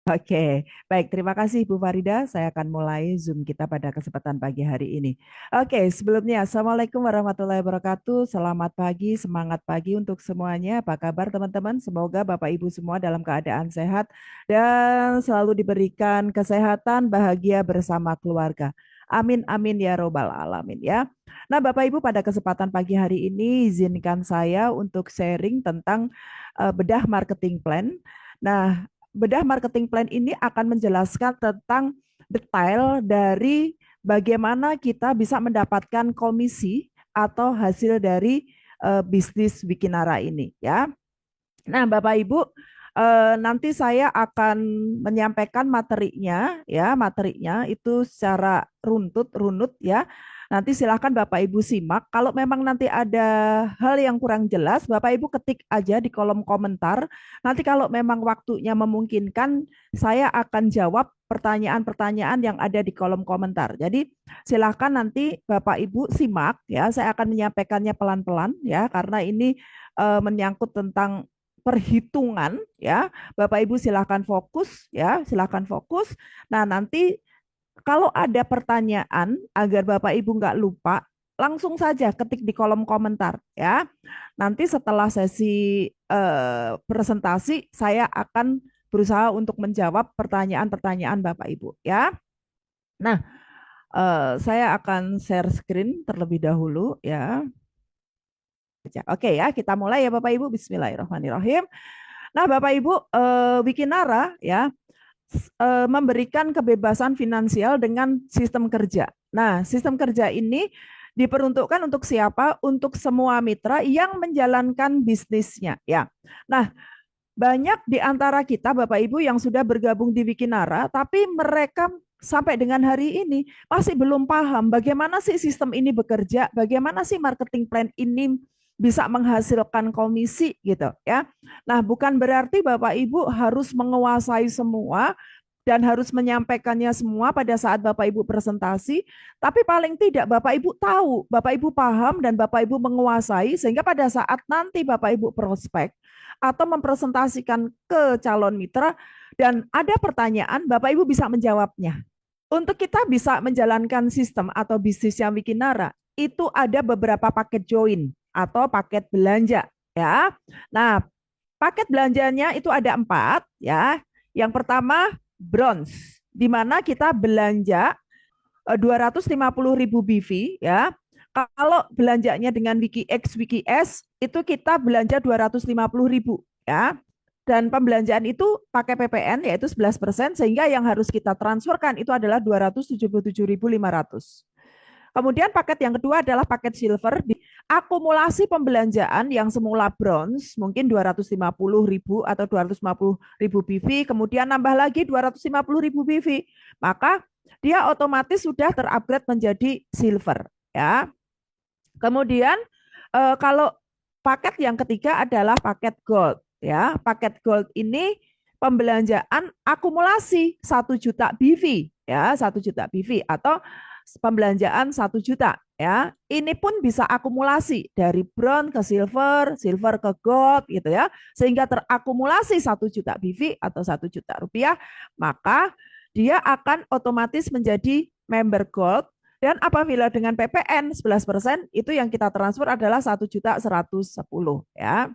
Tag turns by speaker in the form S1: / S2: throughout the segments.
S1: Oke, baik. Terima kasih Bu Farida. Saya akan mulai Zoom kita pada kesempatan pagi hari ini. Oke, sebelumnya Assalamualaikum warahmatullahi wabarakatuh. Selamat pagi, semangat pagi untuk semuanya. Apa kabar teman-teman? Semoga Bapak Ibu semua dalam keadaan sehat dan selalu diberikan kesehatan, bahagia bersama keluarga. Amin, amin ya robbal alamin ya. Nah, Bapak Ibu pada kesempatan pagi hari ini izinkan saya untuk sharing tentang bedah marketing plan. Nah, bedah marketing plan ini akan menjelaskan tentang detail dari bagaimana kita bisa mendapatkan komisi atau hasil dari bisnis Wikinara ini ya. Nah, Bapak Ibu, nanti saya akan menyampaikan materinya ya, materinya itu secara runut ya. Nanti silahkan Bapak Ibu simak. Kalau memang nanti ada hal yang kurang jelas, Bapak Ibu ketik aja di kolom komentar. Nanti kalau memang waktunya memungkinkan, saya akan jawab pertanyaan-pertanyaan yang ada di kolom komentar. Jadi silahkan nanti Bapak Ibu simak ya. Saya akan menyampaikannya pelan-pelan ya, karena ini menyangkut tentang perhitungan ya. Bapak Ibu silahkan fokus ya, silahkan fokus. Nah, nanti kalau ada pertanyaan agar Bapak Ibu nggak lupa, langsung saja ketik di kolom komentar ya. Nanti setelah sesi presentasi, saya akan berusaha untuk menjawab pertanyaan-pertanyaan Bapak Ibu ya. Nah, saya akan share screen terlebih dahulu ya. Oke ya, kita mulai ya Bapak Ibu. Bismillahirrahmanirrahim. Nah, Bapak Ibu, Wikinara ya memberikan kebebasan finansial dengan sistem kerja. Nah, sistem kerja ini diperuntukkan untuk siapa? Untuk semua mitra yang menjalankan bisnisnya ya. Nah, banyak di antara kita Bapak Ibu yang sudah bergabung di Wikinara, tapi mereka sampai dengan hari ini masih belum paham bagaimana sih sistem ini bekerja, bagaimana sih marketing plan ini bisa menghasilkan komisi gitu ya. Nah, bukan berarti Bapak Ibu harus menguasai semua dan harus menyampaikannya semua pada saat Bapak Ibu presentasi, tapi paling tidak Bapak Ibu tahu, Bapak Ibu paham dan Bapak Ibu menguasai sehingga pada saat nanti Bapak Ibu prospek atau mempresentasikan ke calon mitra dan ada pertanyaan, Bapak Ibu bisa menjawabnya. Untuk kita bisa menjalankan sistem atau bisnis yang Wikinara, itu ada beberapa paket join atau paket belanja ya. Nah, paket belanjanya itu ada 4 ya. Yang pertama bronze, di mana kita belanja 250.000 BV ya. Kalau belanjanya dengan WikiX, WikiS itu kita belanja 250.000 ya. Dan pembelanjaan itu pakai PPN yaitu 11% sehingga yang harus kita transferkan itu adalah 277.500. Kemudian paket yang kedua adalah paket silver, di akumulasi pembelanjaan yang semula bronze mungkin 250.000 atau 250.000 BV, kemudian nambah lagi 250.000 BV, maka dia otomatis sudah terupgrade menjadi silver ya. Kemudian kalau paket yang ketiga adalah paket gold ya. Paket gold ini pembelanjaan akumulasi 1 juta BV ya, 1 juta BV atau pembelanjaan 1 juta ya. Ini pun bisa akumulasi dari bronze ke silver, silver ke gold gitu ya. Sehingga terakumulasi 1 juta BV atau 1 juta rupiah, maka dia akan otomatis menjadi member gold dan apabila dengan PPN 11% itu yang kita transfer adalah 1.110 ya.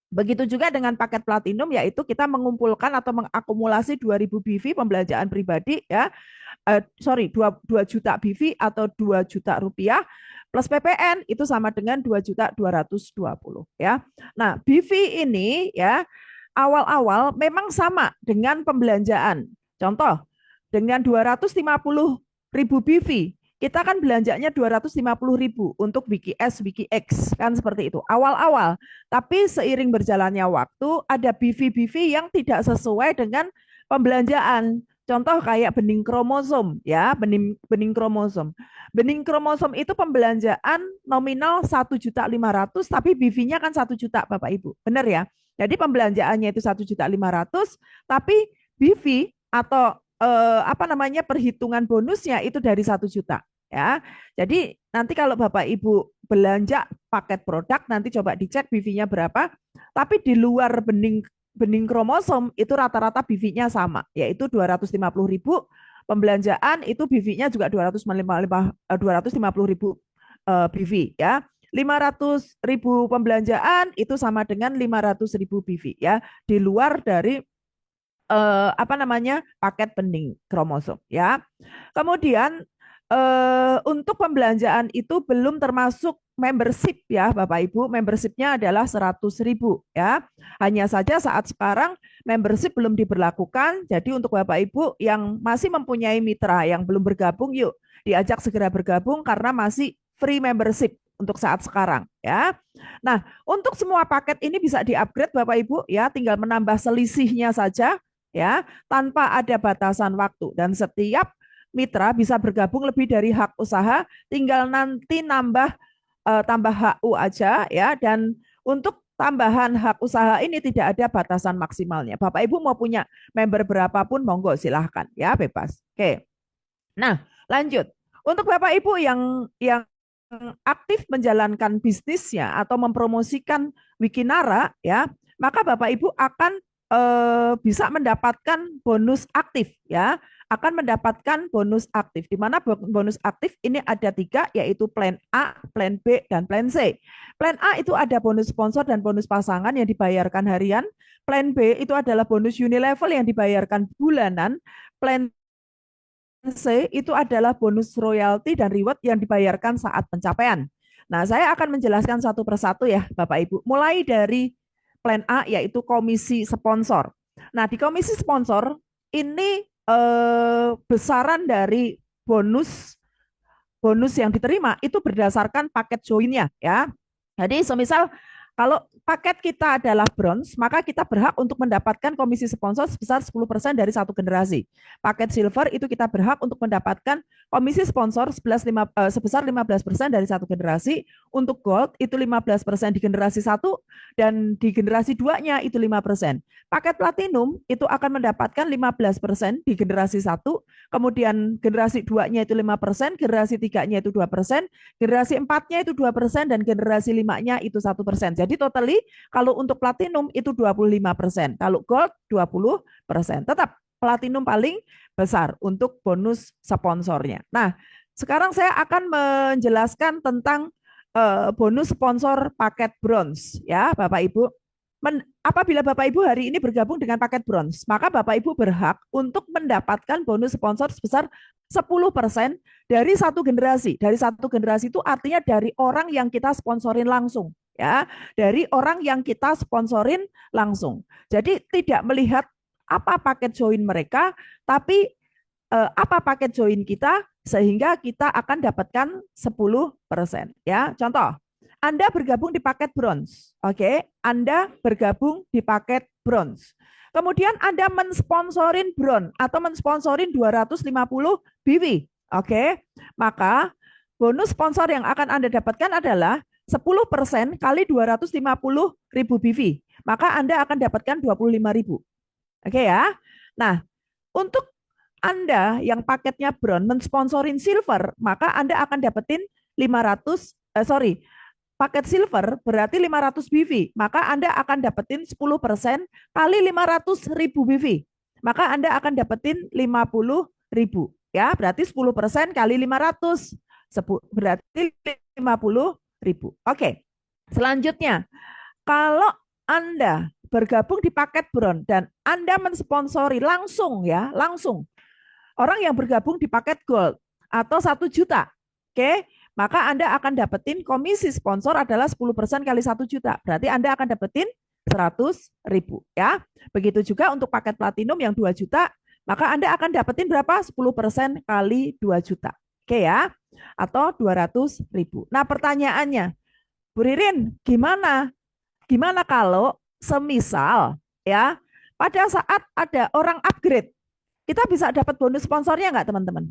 S1: Begitu juga dengan paket platinum yaitu kita mengumpulkan atau mengakumulasi 2.000 BV pembelanjaan pribadi ya. Sorry 2 juta BV atau 2 juta rupiah plus PPN itu sama dengan 2.220 ya. Nah, BV ini ya awal-awal memang sama dengan pembelanjaan. Contoh, dengan 250.000 BV kita kan belanjanya 250.000 untuk WikiS, WikiX kan seperti itu awal-awal. Tapi seiring berjalannya waktu ada BV-BV yang tidak sesuai dengan pembelanjaan. Contoh kayak bening kromosom ya, bening kromosom. Bening kromosom itu pembelanjaan nominal 1.500.000 tapi BV-nya kan 1 juta Bapak Ibu. Benar ya? Jadi pembelanjaannya itu 1.500.000 tapi BV atau apa namanya perhitungan bonusnya itu dari 1 juta ya. Jadi nanti kalau Bapak Ibu belanja paket produk nanti coba dicek BV-nya berapa. Tapi di luar bening bening kromosom itu rata-rata BV-nya sama, yaitu 250.000. Pembelanjaan itu BV-nya juga 250.000 BV ya. 500.000 pembelanjaan itu sama dengan 500.000 BV ya, di luar dari apa namanya paket bening kromosom ya. Kemudian untuk pembelanjaan itu belum termasuk membership ya Bapak Ibu. Membershipnya adalah 100.000 ya. Hanya saja saat sekarang membership belum diberlakukan. Jadi untuk Bapak Ibu yang masih mempunyai mitra yang belum bergabung, yuk diajak segera bergabung karena masih free membership untuk saat sekarang ya. Nah, untuk semua paket ini bisa di-upgrade Bapak Ibu ya, tinggal menambah selisihnya saja ya, tanpa ada batasan waktu, dan setiap mitra bisa bergabung lebih dari hak usaha, tinggal nanti tambah HU aja ya, dan untuk tambahan hak usaha ini tidak ada batasan maksimalnya. Bapak Ibu mau punya member berapapun monggo silahkan ya, bebas. Oke. Nah, lanjut. Untuk Bapak Ibu yang aktif menjalankan bisnisnya atau mempromosikan Wikinara ya, maka Bapak Ibu akan bisa mendapatkan bonus aktif ya, akan mendapatkan bonus aktif. Di mana bonus aktif ini ada 3, yaitu plan A, plan B, dan plan C. Plan A itu ada bonus sponsor dan bonus pasangan yang dibayarkan harian. Plan B itu adalah bonus unilevel yang dibayarkan bulanan. Plan C itu adalah bonus royalti dan reward yang dibayarkan saat pencapaian. Nah, saya akan menjelaskan satu persatu ya, Bapak Ibu. Mulai dari plan A, yaitu komisi sponsor. Nah, di komisi sponsor ini besaran dari bonus bonus yang diterima itu berdasarkan paket joinnya ya. Jadi semisal kalau paket kita adalah bronze, maka kita berhak untuk mendapatkan komisi sponsor sebesar 10% dari satu generasi. Paket silver itu kita berhak untuk mendapatkan komisi sponsor sebesar 15% dari satu generasi. Untuk gold itu 15% di generasi 1 dan di generasi 2-nya itu 5%. Paket platinum itu akan mendapatkan 15% di generasi 1, kemudian generasi 2-nya itu 5%, generasi 3-nya itu 2%, generasi 4-nya itu 2%, dan generasi 5-nya itu 1%. Jadi totally kalau untuk platinum itu 25%, kalau gold 20%. Tetap platinum paling besar untuk bonus sponsornya. Nah, sekarang saya akan menjelaskan tentang bonus sponsor paket bronze ya, Bapak Ibu. Apabila Bapak Ibu hari ini bergabung dengan paket bronze, maka Bapak Ibu berhak untuk mendapatkan bonus sponsor sebesar 10% dari satu generasi. Dari satu generasi itu artinya dari orang yang kita sponsorin langsung ya, dari orang yang kita sponsorin langsung. Jadi tidak melihat apa paket join mereka, tapi apa paket join kita sehingga kita akan dapatkan 10% ya. Contoh, Anda bergabung di paket bronze. Oke, Anda bergabung di paket bronze. Kemudian Anda mensponsorin bronze atau mensponsorin 250 BW. Oke, maka bonus sponsor yang akan Anda dapatkan adalah 10% kali 250.000 BV. Maka Anda akan dapatkan 25.000. Oke ya. Nah, untuk Anda yang paketnya bronze mensponsorin silver, maka Anda akan dapetin 500 paket silver berarti 500 BV, maka Anda akan dapetin 10% kali 500.000 BV. Maka Anda akan dapetin 50.000 ya, berarti 10% kali 500 berarti 50.000. Oke. Selanjutnya, kalau Anda bergabung di paket bronze dan Anda mensponsori langsung ya, langsung orang yang bergabung di paket gold atau 1 juta. Oke, maka Anda akan dapetin komisi sponsor adalah 10% kali 1 juta. Berarti Anda akan dapetin 100.000 ya. Begitu juga untuk paket platinum yang 2 juta, maka Anda akan dapetin berapa? 10% kali 2 juta. Oke ya, atau 200.000. Nah, pertanyaannya, Bu Ririn, gimana kalau semisal ya pada saat ada orang upgrade, kita bisa dapat bonus sponsornya nggak teman-teman?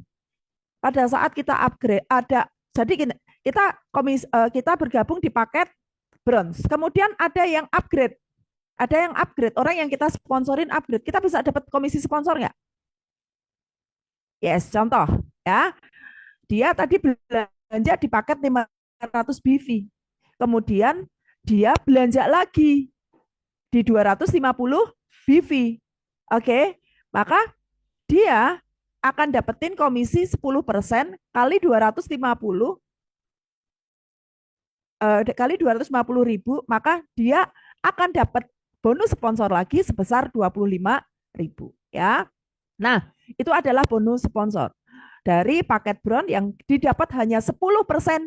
S1: Pada saat kita upgrade ada, jadi kita bergabung di paket bronze, kemudian ada yang upgrade, orang yang kita sponsorin upgrade, kita bisa dapat komisi sponsor nggak? Yes, contoh ya, dia tadi belanja di paket 500 BV, kemudian dia belanja lagi di 250 BV. Oke, maka dia akan dapetin komisi 10% kali 250 kali 250.000, maka dia akan dapat bonus sponsor lagi sebesar 25.000 ya. Nah, itu adalah bonus sponsor dari paket bron yang didapat hanya 10%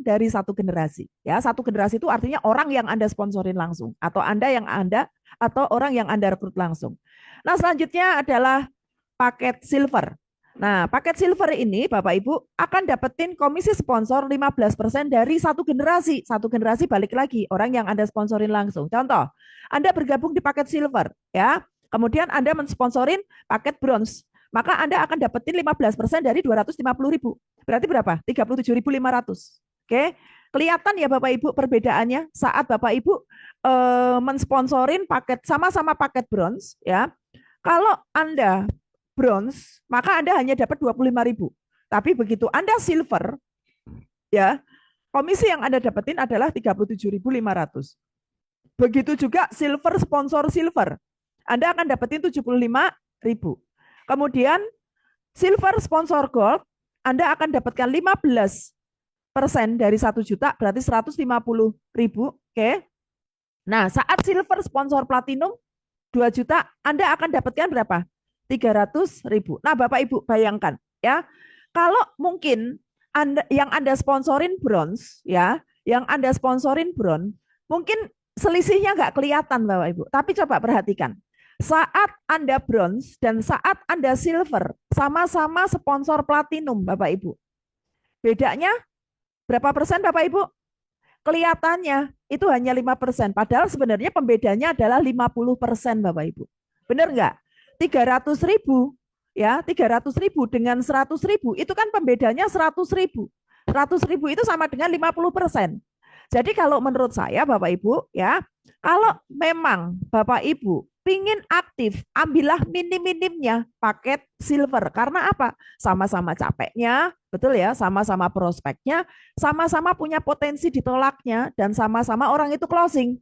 S1: dari satu generasi. Ya, satu generasi itu artinya orang yang Anda sponsorin langsung atau orang yang Anda rekrut langsung. Nah, selanjutnya adalah paket silver. Nah, paket silver ini Bapak Ibu akan dapetin komisi sponsor 15% dari satu generasi. Satu generasi balik lagi orang yang Anda sponsorin langsung. Contoh, Anda bergabung di paket silver ya. Kemudian Anda mensponsorin paket bronze. Maka Anda akan dapetin 15% dari 250.000. Berarti berapa? 37.500. Oke. Kelihatan ya Bapak Ibu perbedaannya saat Bapak Ibu mensponsorin paket sama-sama paket bronze ya. Kalau Anda bronze, maka Anda hanya dapat 25.000. Tapi begitu Anda silver, ya, komisi yang Anda dapetin adalah 37.500. Begitu juga silver sponsor silver. Anda akan dapetin 75.000. Kemudian silver sponsor gold, Anda akan dapatkan 15% dari 1 juta, berarti 150.000. Oke. Nah, saat silver sponsor platinum 2 juta, Anda akan dapatkan berapa? 300.000. Nah, Bapak Ibu bayangkan ya, kalau mungkin yang Anda sponsorin bronze ya, yang Anda sponsorin bronze, mungkin selisihnya nggak kelihatan Bapak Ibu. Tapi coba perhatikan, saat Anda bronze dan saat Anda silver, sama-sama sponsor platinum Bapak Ibu. Bedanya berapa persen Bapak Ibu? Kelihatannya itu hanya 5%, padahal sebenarnya pembedanya adalah 50% Bapak Ibu. Benar nggak? 300.000 ya, 300.000 dengan 100.000 itu kan pembedanya 100.000. 100.000 itu sama dengan 50%. Jadi kalau menurut saya Bapak Ibu ya, kalau memang Bapak Ibu pingin aktif, ambillah minim-minimnya paket silver. Karena apa? Sama-sama capeknya, betul ya, sama-sama prospeknya, sama-sama punya potensi ditolaknya, dan sama-sama orang itu closing.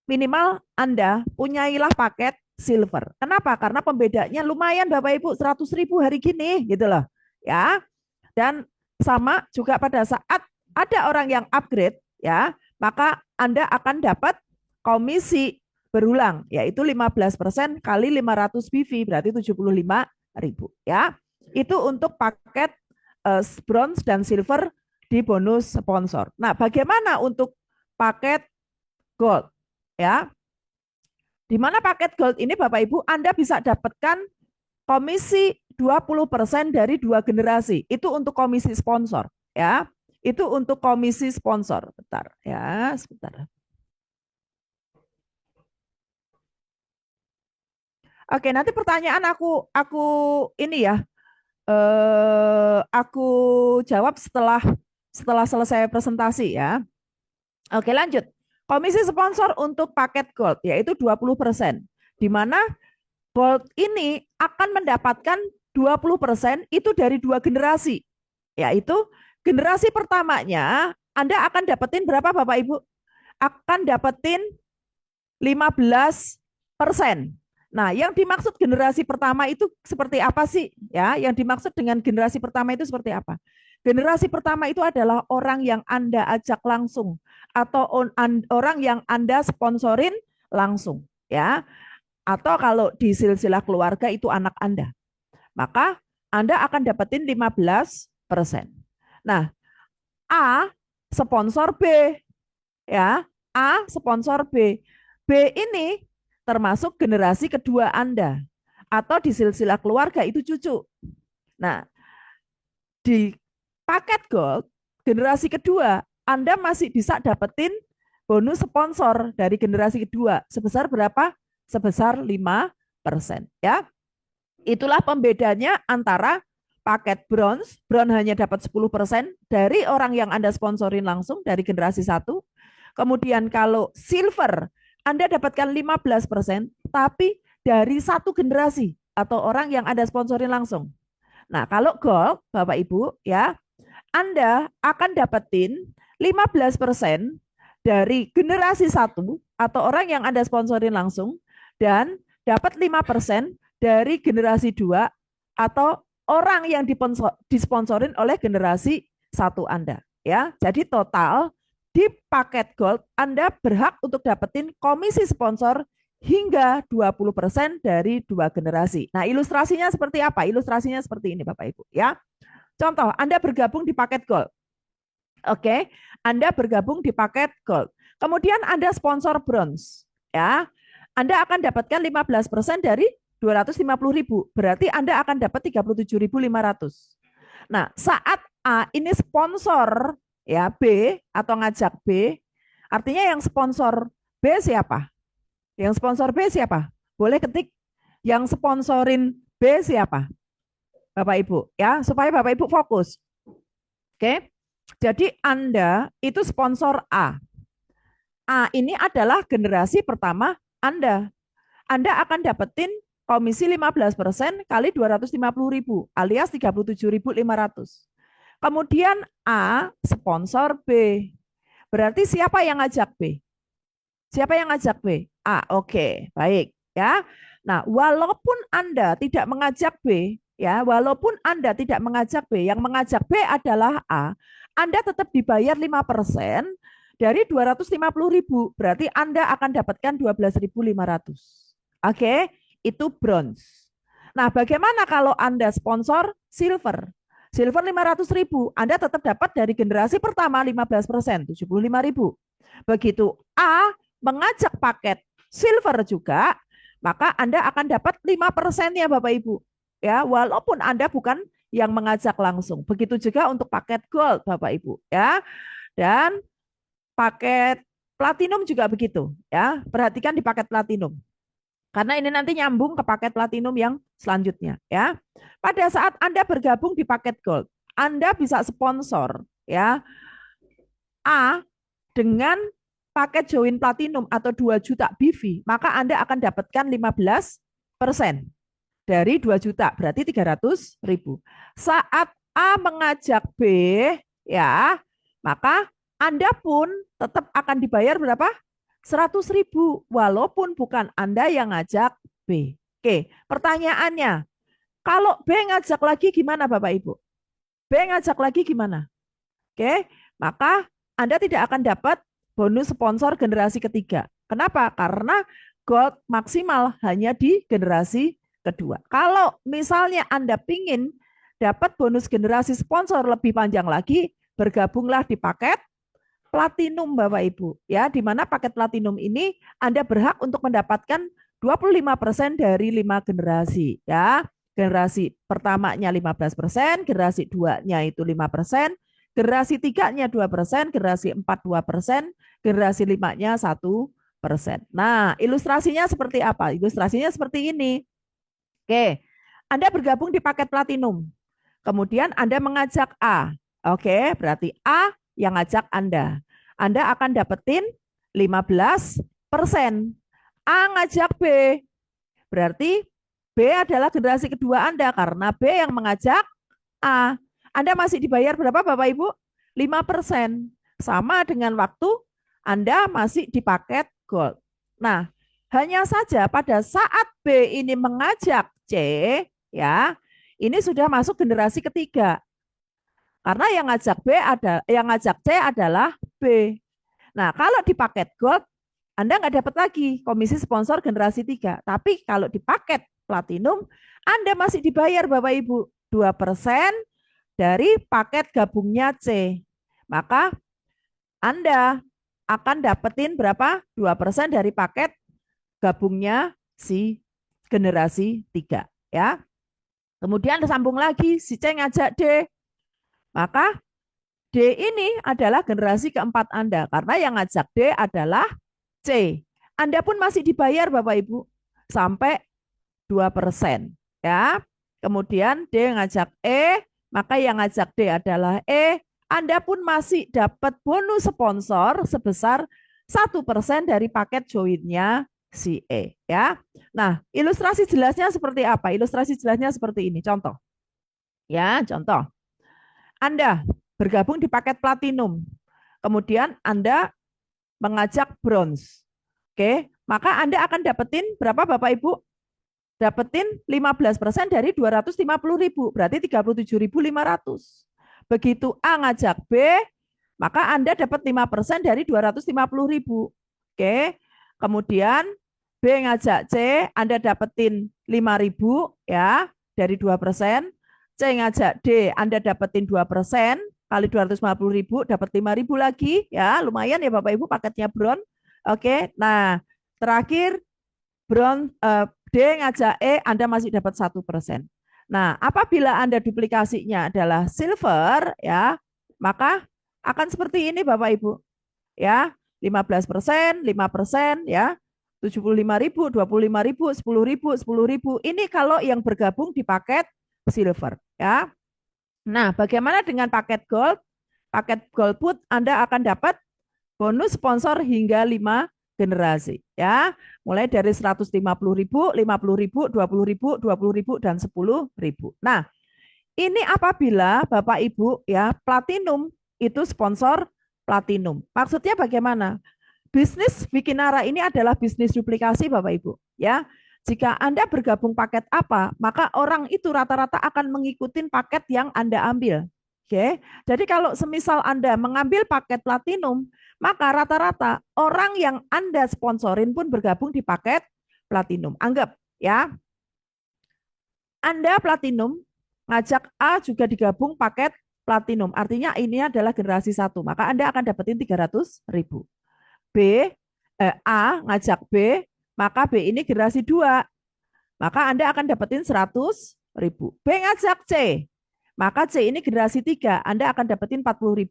S1: Minimal Anda punyailah paket silver. Kenapa? Karena pembedanya lumayan Bapak Ibu, 100.000 hari gini gitu loh. Ya. Dan sama juga pada saat ada orang yang upgrade ya, maka Anda akan dapat komisi berulang, yaitu 15% kali 500 BV, berarti 75.000 ya. Itu untuk paket bronze dan silver di bonus sponsor. Nah, bagaimana untuk paket gold ya? Di mana paket gold ini Bapak Ibu Anda bisa dapatkan komisi 20% dari 2 generasi. Itu untuk komisi sponsor ya. Itu untuk komisi sponsor. Bentar ya, sebentar. Oke, nanti pertanyaan aku ini ya. Aku jawab setelah selesai presentasi ya. Oke, lanjut. Komisi sponsor untuk paket gold yaitu 20%. Di mana gold ini akan mendapatkan 20% itu dari 2 generasi. Yaitu generasi pertamanya Anda akan dapetin berapa Bapak Ibu? Akan dapetin 15%. Nah, yang dimaksud generasi pertama itu seperti apa sih? Ya, yang dimaksud dengan generasi pertama itu seperti apa? Generasi pertama itu adalah orang yang Anda ajak langsung atau orang yang Anda sponsorin langsung, ya. Atau kalau di silsilah keluarga itu anak Anda. Maka Anda akan dapetin 15%. Nah, A sponsor B, ya. A sponsor B. B ini termasuk generasi kedua Anda atau di silsilah keluarga itu cucu. Nah, di paket gold generasi kedua Anda masih bisa dapetin bonus sponsor dari generasi kedua sebesar berapa? Sebesar 5% ya. Itulah pembedanya antara paket bronze, bronze hanya dapat 10% dari orang yang Anda sponsorin langsung dari generasi 1. Kemudian kalau silver Anda dapatkan 15%, tapi dari satu generasi atau orang yang Anda sponsorin langsung. Nah, kalau gold, Bapak Ibu, ya, Anda akan dapetin 15% dari generasi 1 atau orang yang Anda sponsorin langsung dan dapat 5% dari generasi 2 atau orang yang disponsorin oleh generasi 1 Anda. Ya, jadi total di paket Gold Anda berhak untuk dapetin komisi sponsor hingga 20% dari 2 generasi. Nah, ilustrasinya seperti apa? Ilustrasinya seperti ini Bapak Ibu ya. Contoh, Anda bergabung di paket Gold. Oke, Anda bergabung di paket Gold. Kemudian Anda sponsor bronze, ya. Anda akan dapatkan 15% dari 250.000. Berarti Anda akan dapat 37.500. Nah, saat A ini sponsor ya B atau ngajak B, artinya yang sponsor B siapa? Yang sponsor B siapa? Boleh ketik yang sponsorin B siapa? Bapak Ibu, ya, supaya Bapak Ibu fokus. Oke. Jadi Anda itu sponsor A. A ini adalah generasi pertama Anda. Anda akan dapetin komisi 15% kali 250.000 alias 37.500. Kemudian A sponsor B. Berarti siapa yang ngajak B? Siapa yang ngajak B? A. Oke, baik ya. Nah, walaupun Anda tidak mengajak B, ya, walaupun Anda tidak mengajak B, yang mengajak B adalah A, Anda tetap dibayar 5% dari 250.000. Berarti Anda akan dapatkan 12.500. Oke, itu bronze. Nah, bagaimana kalau Anda sponsor silver? Silver 500.000, Anda tetap dapat dari generasi pertama 15%, 75.000. Begitu A mengajak paket silver juga, maka Anda akan dapat 5%-nya Bapak Ibu. Ya, walaupun Anda bukan yang mengajak langsung. Begitu juga untuk paket gold Bapak Ibu, ya. Dan paket platinum juga begitu, ya. Perhatikan di paket platinum. Karena ini nanti nyambung ke paket platinum yang selanjutnya, ya. Pada saat Anda bergabung di paket gold, Anda bisa sponsor, ya, A dengan paket join platinum atau 2 juta BV, maka Anda akan dapatkan 15% dari 2 juta, berarti 300.000. Saat A mengajak B, ya, maka Anda pun tetap akan dibayar berapa? 100.000, walaupun bukan Anda yang ngajak B. Oke, pertanyaannya, kalau B ngajak lagi gimana Bapak Ibu? B ngajak lagi gimana? Oke, maka Anda tidak akan dapat bonus sponsor generasi ketiga. Kenapa? Karena gold maksimal hanya di generasi kedua. Kalau misalnya Anda pingin dapat bonus generasi sponsor lebih panjang lagi, bergabunglah di paket platinum Bapak Ibu. Ya, di mana paket platinum ini Anda berhak untuk mendapatkan 25% dari 5 generasi. Ya, generasi pertamanya 15%, generasi 2-nya itu 5%, generasi 3-nya 2%, generasi 4 2%, generasi 5-nya 1%. Nah, ilustrasinya seperti apa? Ilustrasinya seperti ini. Oke, Anda bergabung di paket platinum. Kemudian Anda mengajak A. Oke, berarti A yang ngajak Anda. Anda akan dapetin 15%. A ngajak B. Berarti B adalah generasi kedua Anda karena B yang mengajak A. Anda masih dibayar berapa Bapak Ibu? 5%. Sama dengan waktu Anda masih di paket gold. Nah, hanya saja pada saat B ini mengajak C, ya, ini sudah masuk generasi ketiga. Karena yang ngajak C adalah B. Nah, kalau di paket gold Anda nggak dapat lagi komisi sponsor generasi 3. Tapi kalau di paket platinum Anda masih dibayar Bapak Ibu 2% dari paket gabungnya C. Maka Anda akan dapetin berapa? 2% dari paket gabungnya si generasi 3, ya. Kemudian sambung lagi si C ngajak D. Maka D ini adalah generasi keempat Anda karena yang ngajak D adalah C. Anda pun masih dibayar Bapak Ibu sampai 2%, ya. Kemudian D ngajak E, maka yang ngajak D adalah E. Anda pun masih dapat bonus sponsor sebesar 1% dari paket joinnya si E, ya. Nah, ilustrasi jelasnya seperti apa? Ilustrasi jelasnya seperti ini. Contoh. Ya, contoh. Anda bergabung di paket platinum. Kemudian Anda mengajak bronze. Oke, maka Anda akan dapetin berapa Bapak Ibu? Dapetin 15% dari 250.000, berarti 37.500. Begitu A ngajak B, maka Anda dapat 5% dari 250.000. Oke, kemudian B ngajak C, Anda dapetin 5.000 ya, dari 2%. C ngajak D, Anda dapetin 2%, kali 250.000, dapat 5.000 lagi, ya lumayan ya Bapak Ibu paketnya Bron. Oke, nah terakhir D ngajak E, Anda masih dapat 1%. Nah, apabila Anda duplikasinya adalah silver, ya, maka akan seperti ini Bapak Ibu. Ya, 15%, 5%, ya, 75.000, 25.000, 10.000, 10.000. Ini kalau yang bergabung di paket silver. Ya. Nah, bagaimana dengan paket gold? Paket gold put Anda akan dapat bonus sponsor hingga 5 generasi ya. Mulai dari 150.000, 50.000, 20.000, 20.000 dan 10.000. Nah, ini apabila Bapak Ibu ya platinum itu sponsor platinum. Maksudnya bagaimana? Bisnis Wikinara ini adalah bisnis duplikasi Bapak Ibu ya. Jika Anda bergabung paket apa, maka orang itu rata-rata akan mengikuti paket yang Anda ambil. Oke, jadi kalau semisal Anda mengambil paket platinum, maka rata-rata orang yang Anda sponsorin pun bergabung di paket platinum. Anggap ya, Anda platinum, ngajak A juga digabung paket platinum. Artinya ini adalah generasi 1, maka Anda akan dapetin 300.000. A ngajak B, maka B ini generasi 2, maka Anda akan dapetin 100.000. B ngajak C, maka C ini generasi 3, Anda akan dapetin 40.000.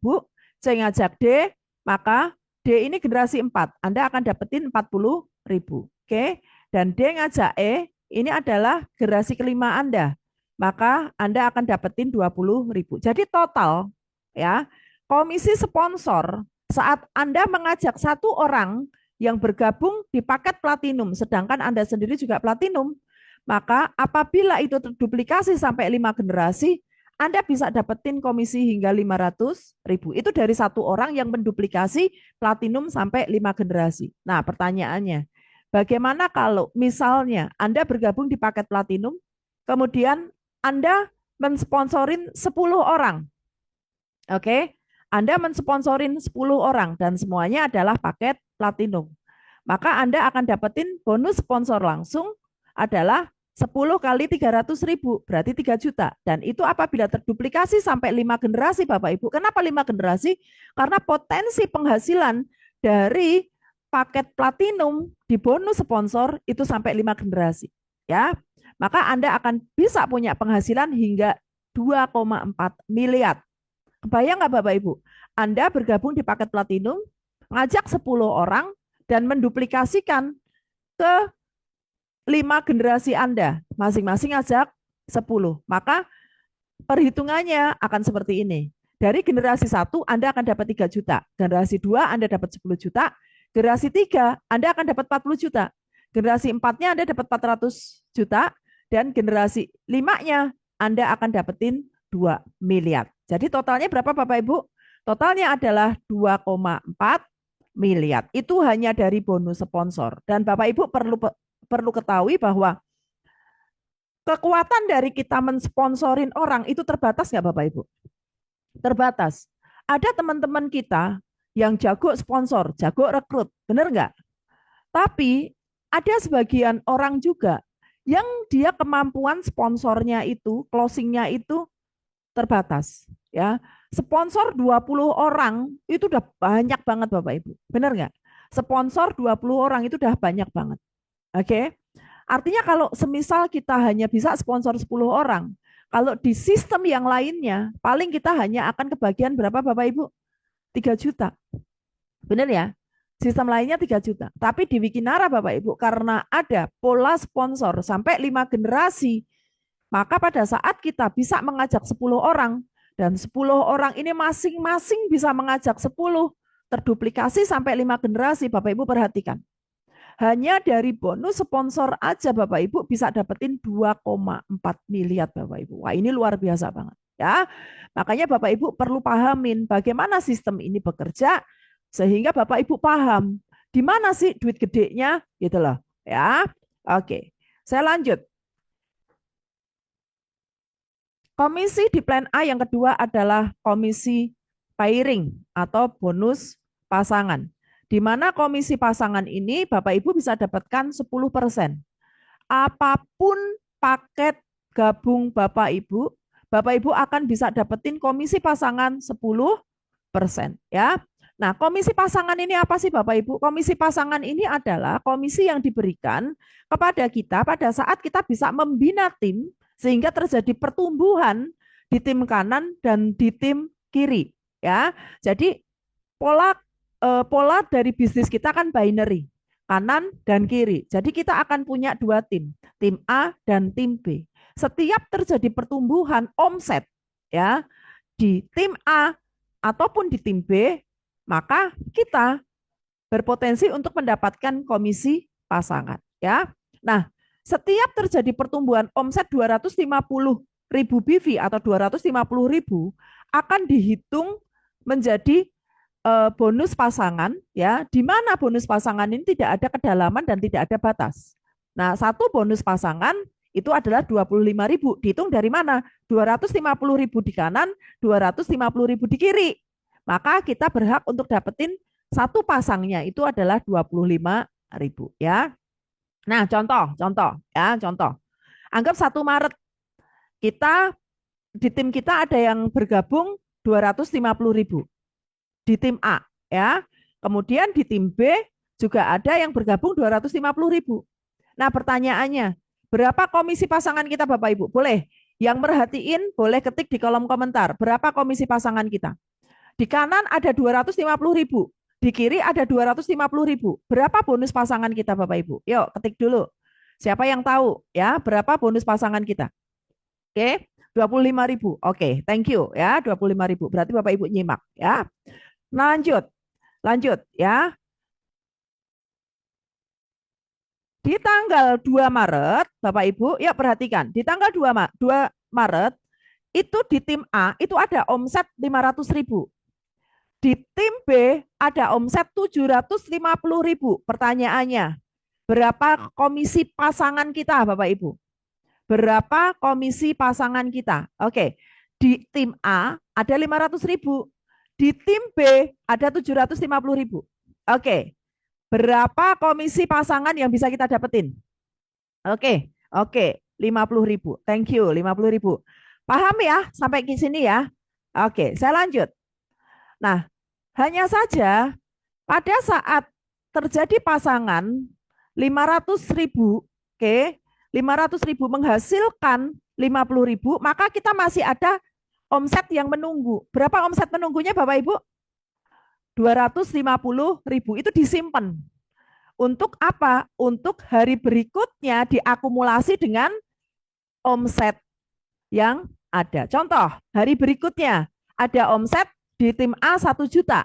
S1: C ngajak D, maka D ini generasi 4, Anda akan dapetin 40.000. Oke, dan D ngajak E, ini adalah generasi kelima Anda, maka Anda akan dapetin 20.000. Jadi total ya, komisi sponsor saat Anda mengajak satu orang yang bergabung di paket platinum, sedangkan Anda sendiri juga platinum, maka apabila itu terduplikasi sampai 5 generasi, Anda bisa dapetin komisi hingga 500.000. Itu dari satu orang yang menduplikasi platinum sampai 5 generasi. Nah, pertanyaannya, bagaimana kalau misalnya Anda bergabung di paket platinum, kemudian Anda mensponsorin 10 orang. Oke, Anda mensponsorin 10 orang dan semuanya adalah paket platinum. Maka Anda akan dapetin bonus sponsor langsung adalah 10 kali 300.000, berarti 3 juta. Dan itu apabila terduplikasi sampai 5 generasi Bapak Ibu. Kenapa 5 generasi? Karena potensi penghasilan dari paket platinum di bonus sponsor itu sampai 5 generasi. Ya, maka Anda akan bisa punya penghasilan hingga 2,4 miliar. Kebayang nggak Bapak Ibu? Anda bergabung di paket platinum, ngajak 10 orang, dan menduplikasikan ke 5 generasi Anda. Masing-masing ngajak 10. Maka perhitungannya akan seperti ini. Dari generasi 1 Anda akan dapat 3 juta. Generasi 2 Anda dapat 10 juta. Generasi 3 Anda akan dapat 40 juta. Generasi 4-nya Anda dapat 400 juta. Dan generasi 5-nya Anda akan dapetin 2 miliar. Jadi totalnya berapa Bapak Ibu? Totalnya adalah 2,4 miliar. Itu hanya dari bonus sponsor. Dan Bapak Ibu perlu ketahui bahwa kekuatan dari kita mensponsorin orang itu terbatas nggak Bapak Ibu? Terbatas. Ada teman-teman kita yang jago sponsor, jago rekrut, benar nggak? Tapi ada sebagian orang juga yang dia kemampuan sponsornya itu, closingnya itu terbatas. Ya, sponsor 20 orang itu udah banyak banget Bapak Ibu. Benar nggak? Sponsor 20 orang itu udah banyak banget. Oke. Artinya kalau semisal kita hanya bisa sponsor 10 orang, kalau di sistem yang lainnya, paling kita hanya akan kebagian berapa Bapak Ibu? 3 juta. Benar ya? Sistem lainnya 3 juta. Tapi di Wikinara Bapak Ibu, karena ada pola sponsor sampai 5 generasi, maka pada saat kita bisa mengajak 10 orang, dan 10 orang ini masing-masing bisa mengajak 10, terduplikasi sampai 5 generasi, Bapak Ibu perhatikan. Hanya dari bonus sponsor aja Bapak Ibu bisa dapetin 2,4 miliar Bapak Ibu. Wah ini luar biasa banget ya. Makanya Bapak Ibu perlu pahamin bagaimana sistem ini bekerja sehingga Bapak Ibu paham Di mana sih duit gedenya? Gitu loh. Ya. Oke. Saya lanjut. Komisi di plan A yang kedua adalah komisi pairing atau bonus pasangan. Di mana komisi pasangan ini Bapak Ibu bisa dapatkan 10%. Apapun paket gabung Bapak Ibu akan bisa dapetin komisi pasangan 10%, ya. Nah, komisi pasangan ini apa sih Bapak Ibu? Komisi pasangan ini adalah komisi yang diberikan kepada kita pada saat kita bisa membina tim sehingga terjadi pertumbuhan di tim kanan dan di tim kiri, ya. Jadi pola pola dari bisnis kita kan binary, kanan dan kiri. Jadi kita akan punya dua tim A dan tim B. Setiap terjadi pertumbuhan omset, ya, di tim A ataupun di tim B, maka kita berpotensi untuk mendapatkan komisi pasangan, ya. Nah, setiap terjadi pertumbuhan omset 250.000 BV atau 250.000 akan dihitung menjadi bonus pasangan, ya, di mana bonus pasangan ini tidak ada kedalaman dan tidak ada batas. Nah, satu bonus pasangan itu adalah 25.000. Dihitung dari mana? 250.000 di kanan, 250.000 di kiri. Maka kita berhak untuk dapetin satu pasangnya itu adalah 25.000, ya. Nah, contoh. Anggap 1 Maret kita di tim kita ada yang bergabung 250.000 di tim A, ya. Kemudian di tim B juga ada yang bergabung 250.000. Nah, pertanyaannya, berapa komisi pasangan kita Bapak Ibu? Boleh yang merhatiin boleh ketik di kolom komentar. Berapa komisi pasangan kita? Di kanan ada 250.000, di kiri ada 250.000. Berapa bonus pasangan kita Bapak Ibu? Yuk, ketik dulu. Siapa yang tahu ya, berapa bonus pasangan kita? Oke, 25.000. Oke, thank you ya, 25.000. Berarti Bapak Ibu nyimak ya. Lanjut ya. Di tanggal 2 Maret, Bapak Ibu, ya perhatikan, di tanggal 2 Maret, itu di tim A, itu ada omset 500.000. Di tim B, ada omset 750.000. Pertanyaannya, berapa komisi pasangan kita, Bapak Ibu? Berapa komisi pasangan kita? Oke, di tim A ada 500.000. Di tim B ada 750.000. Oke, berapa komisi pasangan yang bisa kita dapetin? Oke, 50.000. Thank you, 50.000. Paham ya sampai ke sini ya? Oke, saya lanjut. Nah, hanya saja pada saat terjadi pasangan 500.000, oke, 500.000 menghasilkan 50.000, maka kita masih ada omset yang menunggu. Berapa omset menunggunya Bapak Ibu? 250.000 itu disimpan. Untuk apa? Untuk hari berikutnya diakumulasi dengan omset yang ada. Contoh, hari berikutnya ada omset di tim A 1 juta.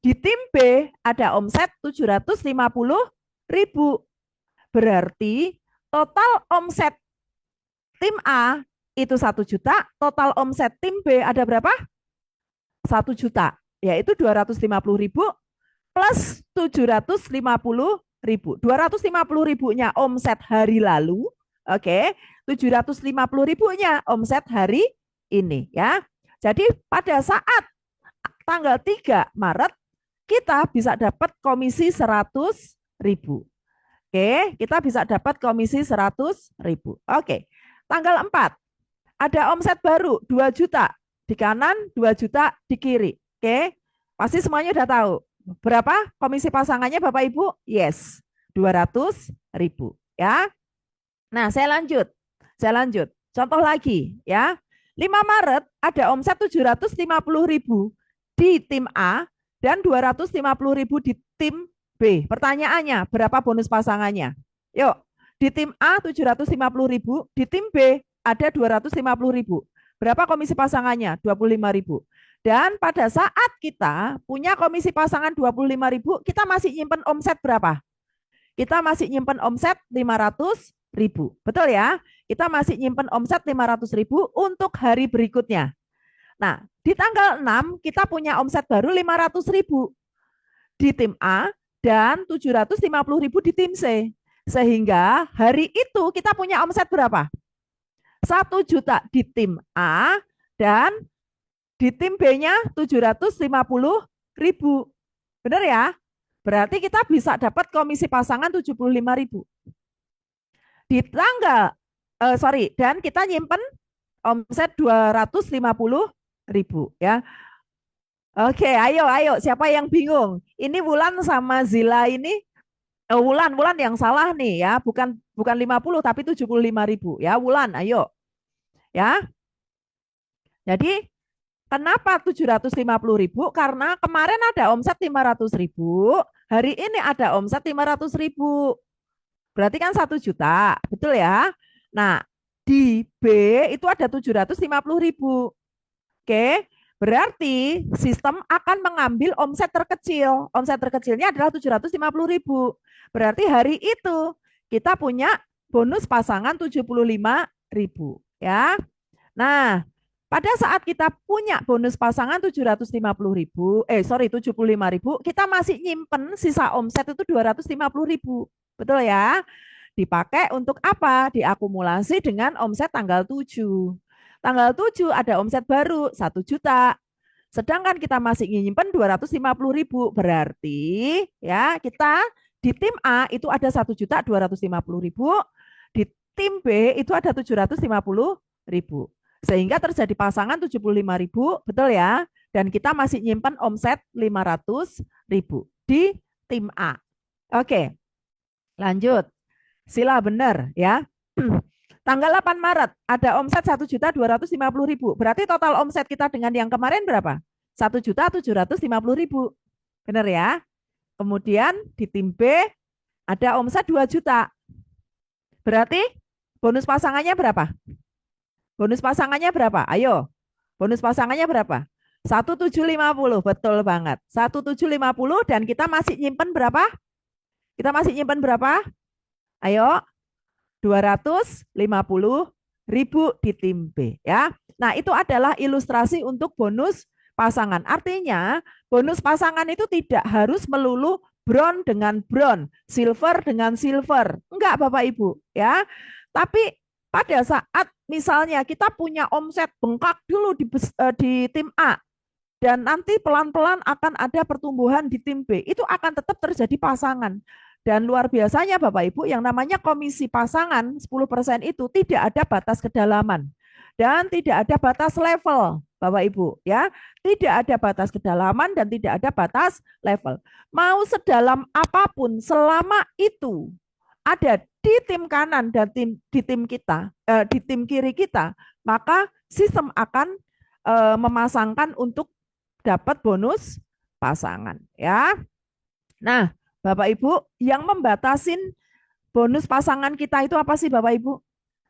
S1: Di tim B ada omset 750.000. Berarti total omset tim A itu 1 juta, total omset tim B ada berapa? 1 juta, yaitu 250.000 plus 750.000. 250.000-nya omset hari lalu, oke, 750.000-nya omset hari ini ya. Jadi pada saat tanggal 3 Maret kita bisa dapat komisi 100.000. Oke, kita bisa dapat komisi 100.000. Oke. Tanggal 4 ada omset baru 2 juta di kanan, 2 juta di kiri. Oke, pasti semuanya udah tahu. Berapa komisi pasangannya Bapak Ibu? Yes, 200.000 ya. Nah, saya lanjut. Contoh lagi ya. 5 Maret ada omset 750.000 di tim A dan 250.000 di tim B. Pertanyaannya, berapa bonus pasangannya? Yuk, di tim A 750.000, di tim B ada 250.000. Berapa komisi pasangannya? 25.000. Dan pada saat kita punya komisi pasangan 25.000, kita masih nyimpen omset berapa? Kita masih nyimpen omset 500.000. Betul ya? Kita masih nyimpen omset 500.000 untuk hari berikutnya. Nah, di tanggal 6 kita punya omset baru 500.000. Di tim A dan 750.000 di tim C. Sehingga hari itu kita punya omset berapa? 1 juta di tim A dan di tim B-nya 750.000. Benar ya? Berarti kita bisa dapat komisi pasangan 75.000. Di tanggal, dan kita nyimpen omset 250.000 ya. Oke, ayo, siapa yang bingung? Ini Wulan sama Zila ini, Wulan yang salah nih ya, bukan 50 tapi 75.000 ya. Wulan, ayo ya. Jadi kenapa 750.000? Karena kemarin ada omset 500.000, hari ini ada omset 500.000. Berarti kan 1 juta, betul ya? Nah, di B itu ada 750.000. Oke, berarti sistem akan mengambil omset terkecil. Omset terkecilnya adalah 750.000. Berarti hari itu kita punya bonus pasangan 75.000 ya. Nah, pada saat kita punya bonus pasangan 75.000, kita masih nyimpen sisa omset itu 250.000. Betul ya? Dipakai untuk apa? Diakumulasi dengan omset tanggal 7. Tanggal 7 ada omset baru 1 juta. Sedangkan kita masih nyimpen 250.000. Berarti ya kita di tim A itu ada 1.250.000. Di tim B itu ada 750.000. Sehingga terjadi pasangan 75.000, betul ya? Dan kita masih nyimpan omset 500.000 di tim A. Oke, lanjut. Sila benar ya. Tanggal 8 Maret ada omset 1.250.000. Berarti total omset kita dengan yang kemarin berapa? 1.750.000. Benar ya? Kemudian di tim B ada omset 2 juta. Berarti bonus pasangannya berapa? Bonus pasangannya berapa? Ayo. Bonus pasangannya berapa? 1.750. Betul banget. 1.750 dan kita masih nyimpen berapa? Kita masih nyimpen berapa? Ayo. 250.000 di tim B ya. Nah, itu adalah ilustrasi untuk bonus pasangan. Artinya, bonus pasangan itu tidak harus melulu bronze dengan bronze, silver dengan silver. Enggak, Bapak Ibu, ya. Tapi pada saat misalnya kita punya omset bengkak dulu di tim A dan nanti pelan-pelan akan ada pertumbuhan di tim B, itu akan tetap terjadi pasangan. Dan luar biasanya Bapak Ibu, yang namanya komisi pasangan 10% itu tidak ada batas kedalaman dan tidak ada batas level, Bapak Ibu, ya. Tidak ada batas kedalaman dan tidak ada batas level. Mau sedalam apapun selama itu ada di tim kanan dan di tim kita, di tim kiri kita, maka sistem akan memasangkan untuk dapat bonus pasangan, ya. Nah, Bapak Ibu, yang membatasin bonus pasangan kita itu apa sih Bapak Ibu?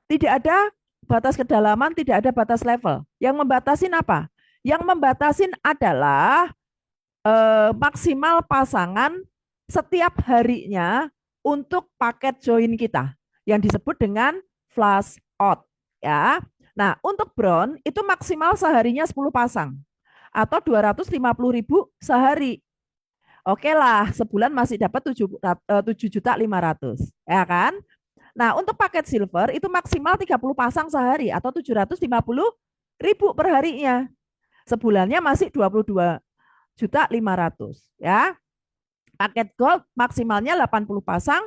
S1: Tidak ada batas kedalaman, tidak ada batas level. Yang membatasin apa? Yang membatasin adalah maksimal pasangan setiap harinya untuk paket join kita yang disebut dengan flash out ya. Nah, untuk bronze itu maksimal seharinya 10 pasang atau 250.000 sehari. Oke lah, sebulan masih dapat 7.500.000, ya kan? Nah, untuk paket silver itu maksimal 30 pasang sehari atau 750.000 per harinya. Sebulannya masih 22.500.000, ya. Paket gold maksimalnya 80 pasang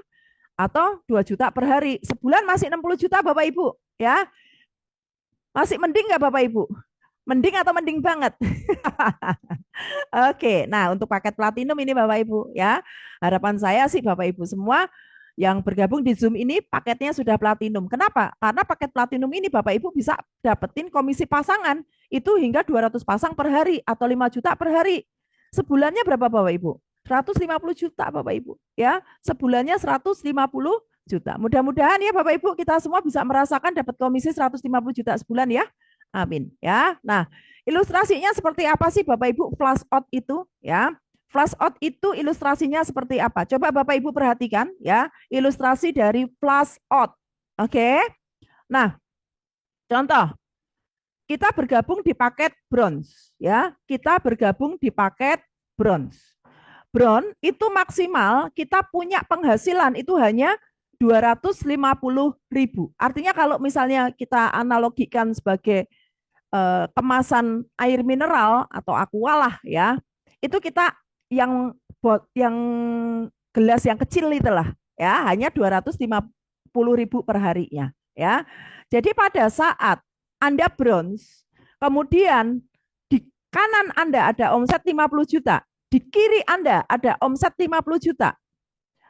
S1: atau 2 juta per hari. Sebulan masih 60 juta Bapak Ibu, ya. Masih mending nggak Bapak Ibu? Mending atau mending banget? Oke, nah untuk paket platinum ini Bapak Ibu ya, harapan saya sih Bapak Ibu semua yang bergabung di Zoom ini paketnya sudah platinum. Kenapa? Karena paket platinum ini Bapak Ibu bisa dapetin komisi pasangan itu hingga 200 pasang per hari atau 5 juta per hari. Sebulannya berapa Bapak Ibu? 150 juta Bapak Ibu ya. Sebulannya 150 juta. Mudah-mudahan ya Bapak Ibu kita semua bisa merasakan dapat komisi 150 juta sebulan ya. Amin ya. Nah, ilustrasinya seperti apa sih Bapak Ibu flash out itu ya? Flash out itu ilustrasinya seperti apa? Coba Bapak Ibu perhatikan ya, ilustrasi dari flash out. Oke. Nah, contoh kita bergabung di paket bronze ya. Kita bergabung di paket bronze. Bron itu maksimal kita punya penghasilan itu hanya 250.000. Artinya kalau misalnya kita analogikan sebagai kemasan air mineral atau aqua lah ya, itu kita yang gelas yang kecil itulah ya, hanya 250.000 per harinya ya. Jadi pada saat Anda bronze, kemudian di kanan Anda ada omset 50 juta, di kiri Anda ada omset 50 juta.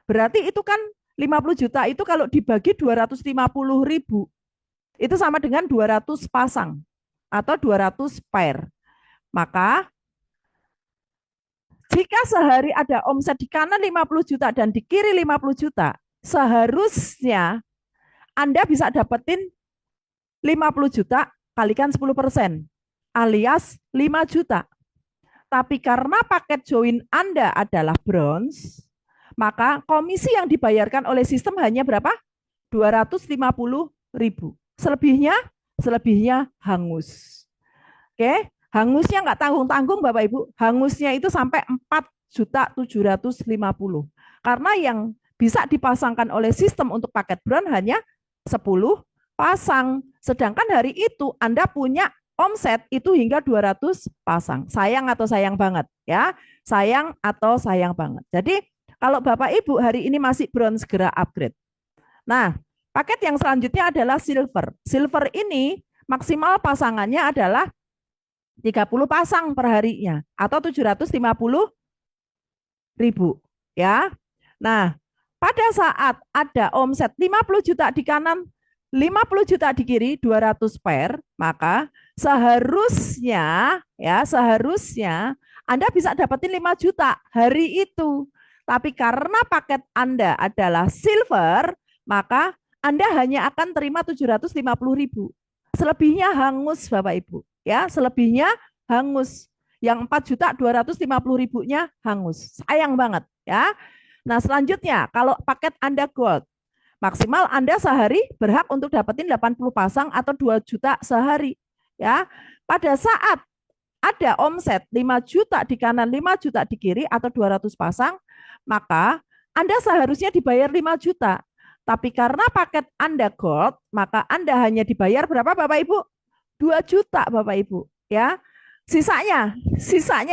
S1: Berarti itu kan 50 juta itu kalau dibagi 250.000, itu sama dengan 200 pasang atau 200 pair. Maka jika sehari ada omset di kanan 50 juta dan di kiri 50 juta, seharusnya Anda bisa dapetin 50 juta kalikan 10%, alias 5 juta. Tapi karena paket join Anda adalah bronze, maka komisi yang dibayarkan oleh sistem hanya berapa? 250.000. Selebihnya hangus. Oke, hangusnya nggak tanggung-tanggung Bapak Ibu. Hangusnya itu sampai 4.750.000. Karena yang bisa dipasangkan oleh sistem untuk paket brand hanya 10 pasang. Sedangkan hari itu Anda punya omset itu hingga 200 pasang. Sayang atau sayang banget ya? Sayang atau sayang banget. Jadi kalau Bapak Ibu hari ini masih bronze, segera upgrade. Nah, paket yang selanjutnya adalah silver. Silver ini maksimal pasangannya adalah 30 pasang per harinya atau 750.000 ya. Nah, pada saat ada omset 50 juta di kanan, 50 juta di kiri, 200 pair, maka seharusnya Anda bisa dapetin 5 juta hari itu. Tapi karena paket Anda adalah silver, maka Anda hanya akan terima 750.000. Selebihnya hangus Bapak Ibu. Ya, selebihnya hangus. Yang 4.250.000-nya hangus. Sayang banget ya. Nah, selanjutnya kalau paket Anda gold, maksimal Anda sehari berhak untuk dapetin 80 pasang atau 2 juta sehari ya. Pada saat ada omset 5 juta di kanan, 5 juta di kiri atau 200 pasang, maka Anda seharusnya dibayar 5 juta. Tapi karena paket Anda gold, maka Anda hanya dibayar berapa Bapak Ibu? 2 juta Bapak Ibu ya. Sisanya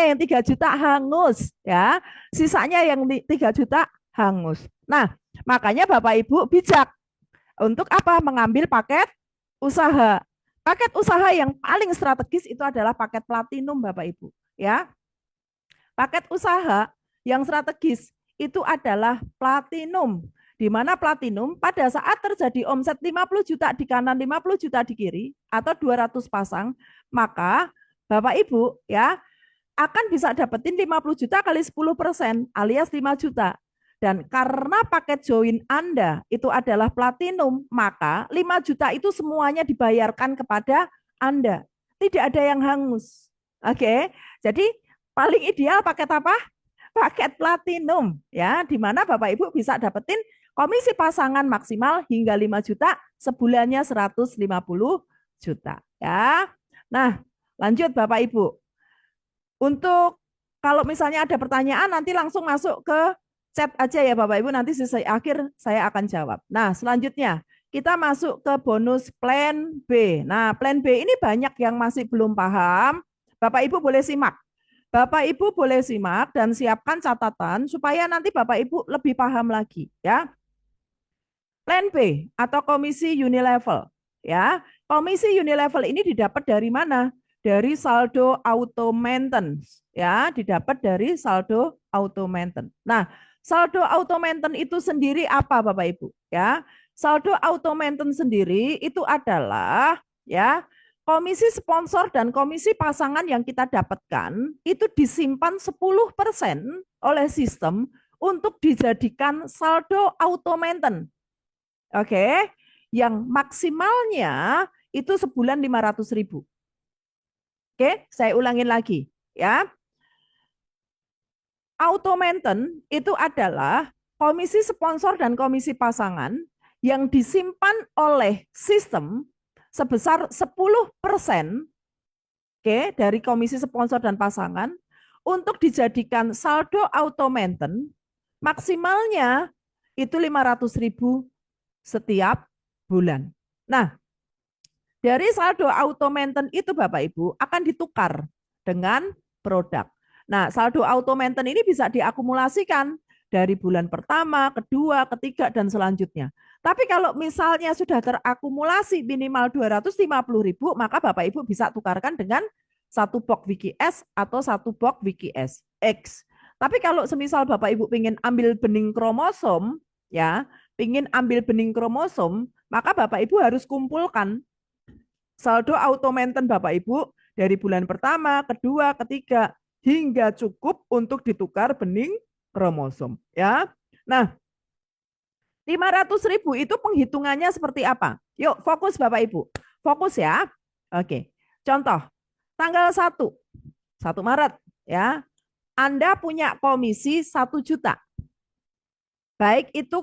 S1: yang 3 juta hangus ya. Sisanya yang 3 juta hangus. Nah, makanya Bapak Ibu bijak untuk apa? Mengambil paket usaha. Paket usaha yang paling strategis itu adalah paket platinum Bapak Ibu ya. Paket usaha yang strategis itu adalah platinum. Di mana platinum pada saat terjadi omset 50 juta di kanan, 50 juta di kiri atau 200 pasang, maka Bapak Ibu ya akan bisa dapetin 50 juta kali 10% alias 5 juta. Dan karena paket join Anda itu adalah platinum, maka 5 juta itu semuanya dibayarkan kepada Anda. Tidak ada yang hangus. Oke. Jadi paling ideal paket apa? Paket platinum ya, di mana Bapak Ibu bisa dapetin komisi pasangan maksimal hingga 5 juta, sebulannya 150 juta ya. Nah, lanjut Bapak Ibu. Untuk kalau misalnya ada pertanyaan nanti langsung masuk ke chat aja ya Bapak Ibu, nanti selesai akhir saya akan jawab. Nah, selanjutnya kita masuk ke bonus plan B. Nah, plan B ini banyak yang masih belum paham. Bapak Ibu boleh simak. Bapak Ibu boleh simak dan siapkan catatan supaya nanti Bapak Ibu lebih paham lagi ya. Plan B atau komisi unilevel ya. Komisi unilevel ini didapat dari mana? Dari saldo auto maintenance ya, didapat dari saldo auto maintenance. Nah, saldo auto maintenance itu sendiri apa Bapak Ibu ya? Saldo auto maintenance sendiri itu adalah ya komisi sponsor dan komisi pasangan yang kita dapatkan itu disimpan 10% oleh sistem untuk dijadikan saldo auto maintenance. Oke, yang maksimalnya itu sebulan 500.000. Oke, saya ulangin lagi ya. Auto maintenance itu adalah komisi sponsor dan komisi pasangan yang disimpan oleh sistem sebesar 10% oke, dari komisi sponsor dan pasangan untuk dijadikan saldo auto maintain, maksimalnya itu 500.000 setiap bulan. Nah, dari saldo auto maintain itu Bapak Ibu akan ditukar dengan produk. Nah, saldo auto maintain ini bisa diakumulasikan dari bulan pertama, kedua, ketiga, dan selanjutnya. Tapi kalau misalnya sudah terakumulasi minimal 250.000, maka Bapak Ibu bisa tukarkan dengan satu box WKS atau satu box WKS X. Tapi kalau semisal Bapak Ibu ingin ambil bening kromosom, ya, ingin ambil bening kromosom, maka Bapak Ibu harus kumpulkan saldo auto maintain Bapak Ibu dari bulan pertama, kedua, ketiga, hingga cukup untuk ditukar bening kromosom. Ya, nah 500.000 itu penghitungannya seperti apa? Yuk fokus Bapak Ibu, fokus ya. Oke, contoh tanggal 1 Maret ya, Anda punya komisi 1 juta. Baik itu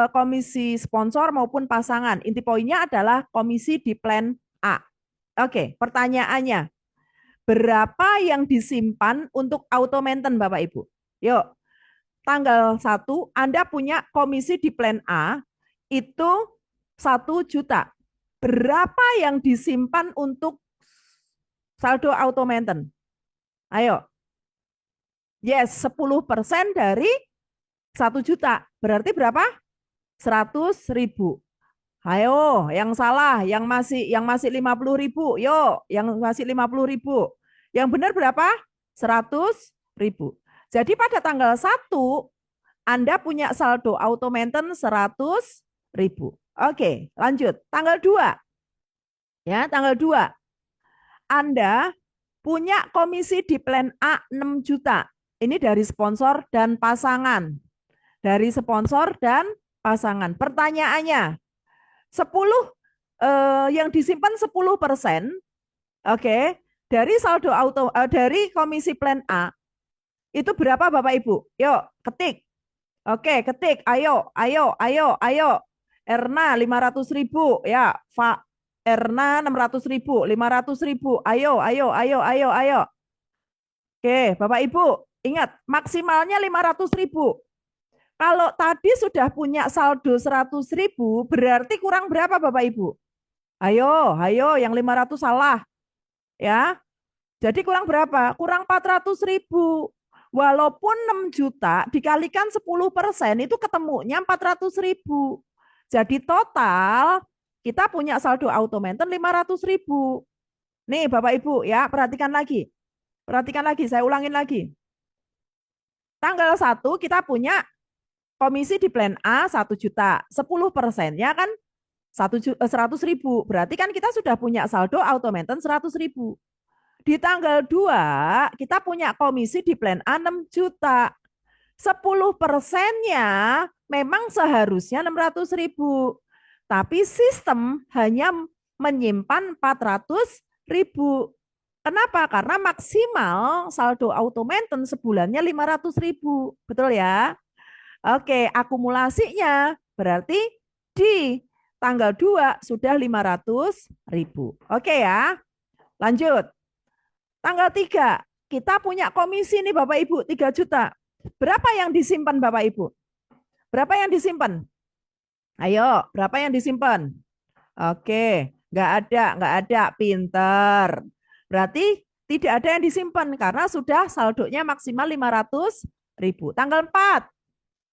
S1: komisi sponsor maupun pasangan. Inti poinnya adalah komisi di plan A. Oke, pertanyaannya, berapa yang disimpan untuk auto maintain Bapak Ibu? Yuk, tanggal 1 Anda punya komisi di plan A itu 1 juta. Berapa yang disimpan untuk saldo auto maintain? Ayo. Yes, 10% dari 1 juta. Berarti berapa? 100.000. Ayo, yang salah, yang masih 50.000. Yuk, yang masih 50.000. Yang benar berapa? 100.000. Jadi pada tanggal 1 Anda punya saldo auto maintain 100.000. Oke, lanjut. Tanggal 2. Ya, tanggal 2. Anda punya komisi di plan A 6 juta. Ini dari sponsor dan pasangan. Dari sponsor dan pasangan. Pertanyaannya, 10 yang disimpan 10%, oke, dari saldo auto dari komisi plan A itu berapa Bapak Ibu? Yuk, ketik. Oke, ketik. Ayo, ayo, ayo, ayo. Erna 500.000 ya, Pak. Erna 600.000, 500.000. Ayo, ayo, ayo, ayo, ayo. Oke, Bapak Ibu, ingat maksimalnya 500.000. Kalau tadi sudah punya saldo 100.000, berarti kurang berapa Bapak Ibu? Ayo, ayo, yang 500 salah. Ya, jadi kurang berapa? Kurang 400.000. Walaupun 6 juta dikalikan 10% itu ketemunya 400.000. Jadi total kita punya saldo auto maintain 500.000. Nih Bapak Ibu ya, perhatikan lagi. Perhatikan lagi, saya ulangin lagi. Tanggal 1 kita punya komisi di plan A 1 juta. 10%-nya kan 100.000. Berarti kan kita sudah punya saldo auto maintain 100.000. Di tanggal 2 kita punya komisi di plan A 6 juta. 10%-nya memang seharusnya 600.000. Tapi sistem hanya menyimpan 400.000. Kenapa? Karena maksimal saldo auto maintain sebulannya 500.000. Betul ya? Oke, akumulasinya berarti di tanggal 2 sudah 500.000. Oke ya, lanjut. Tanggal 3, kita punya komisi nih Bapak Ibu, 3 juta. Berapa yang disimpan Bapak Ibu? Berapa yang disimpan? Ayo, berapa yang disimpan? Oke, nggak ada, pinter. Berarti tidak ada yang disimpan karena sudah saldonya maksimal 500.000. Tanggal 4,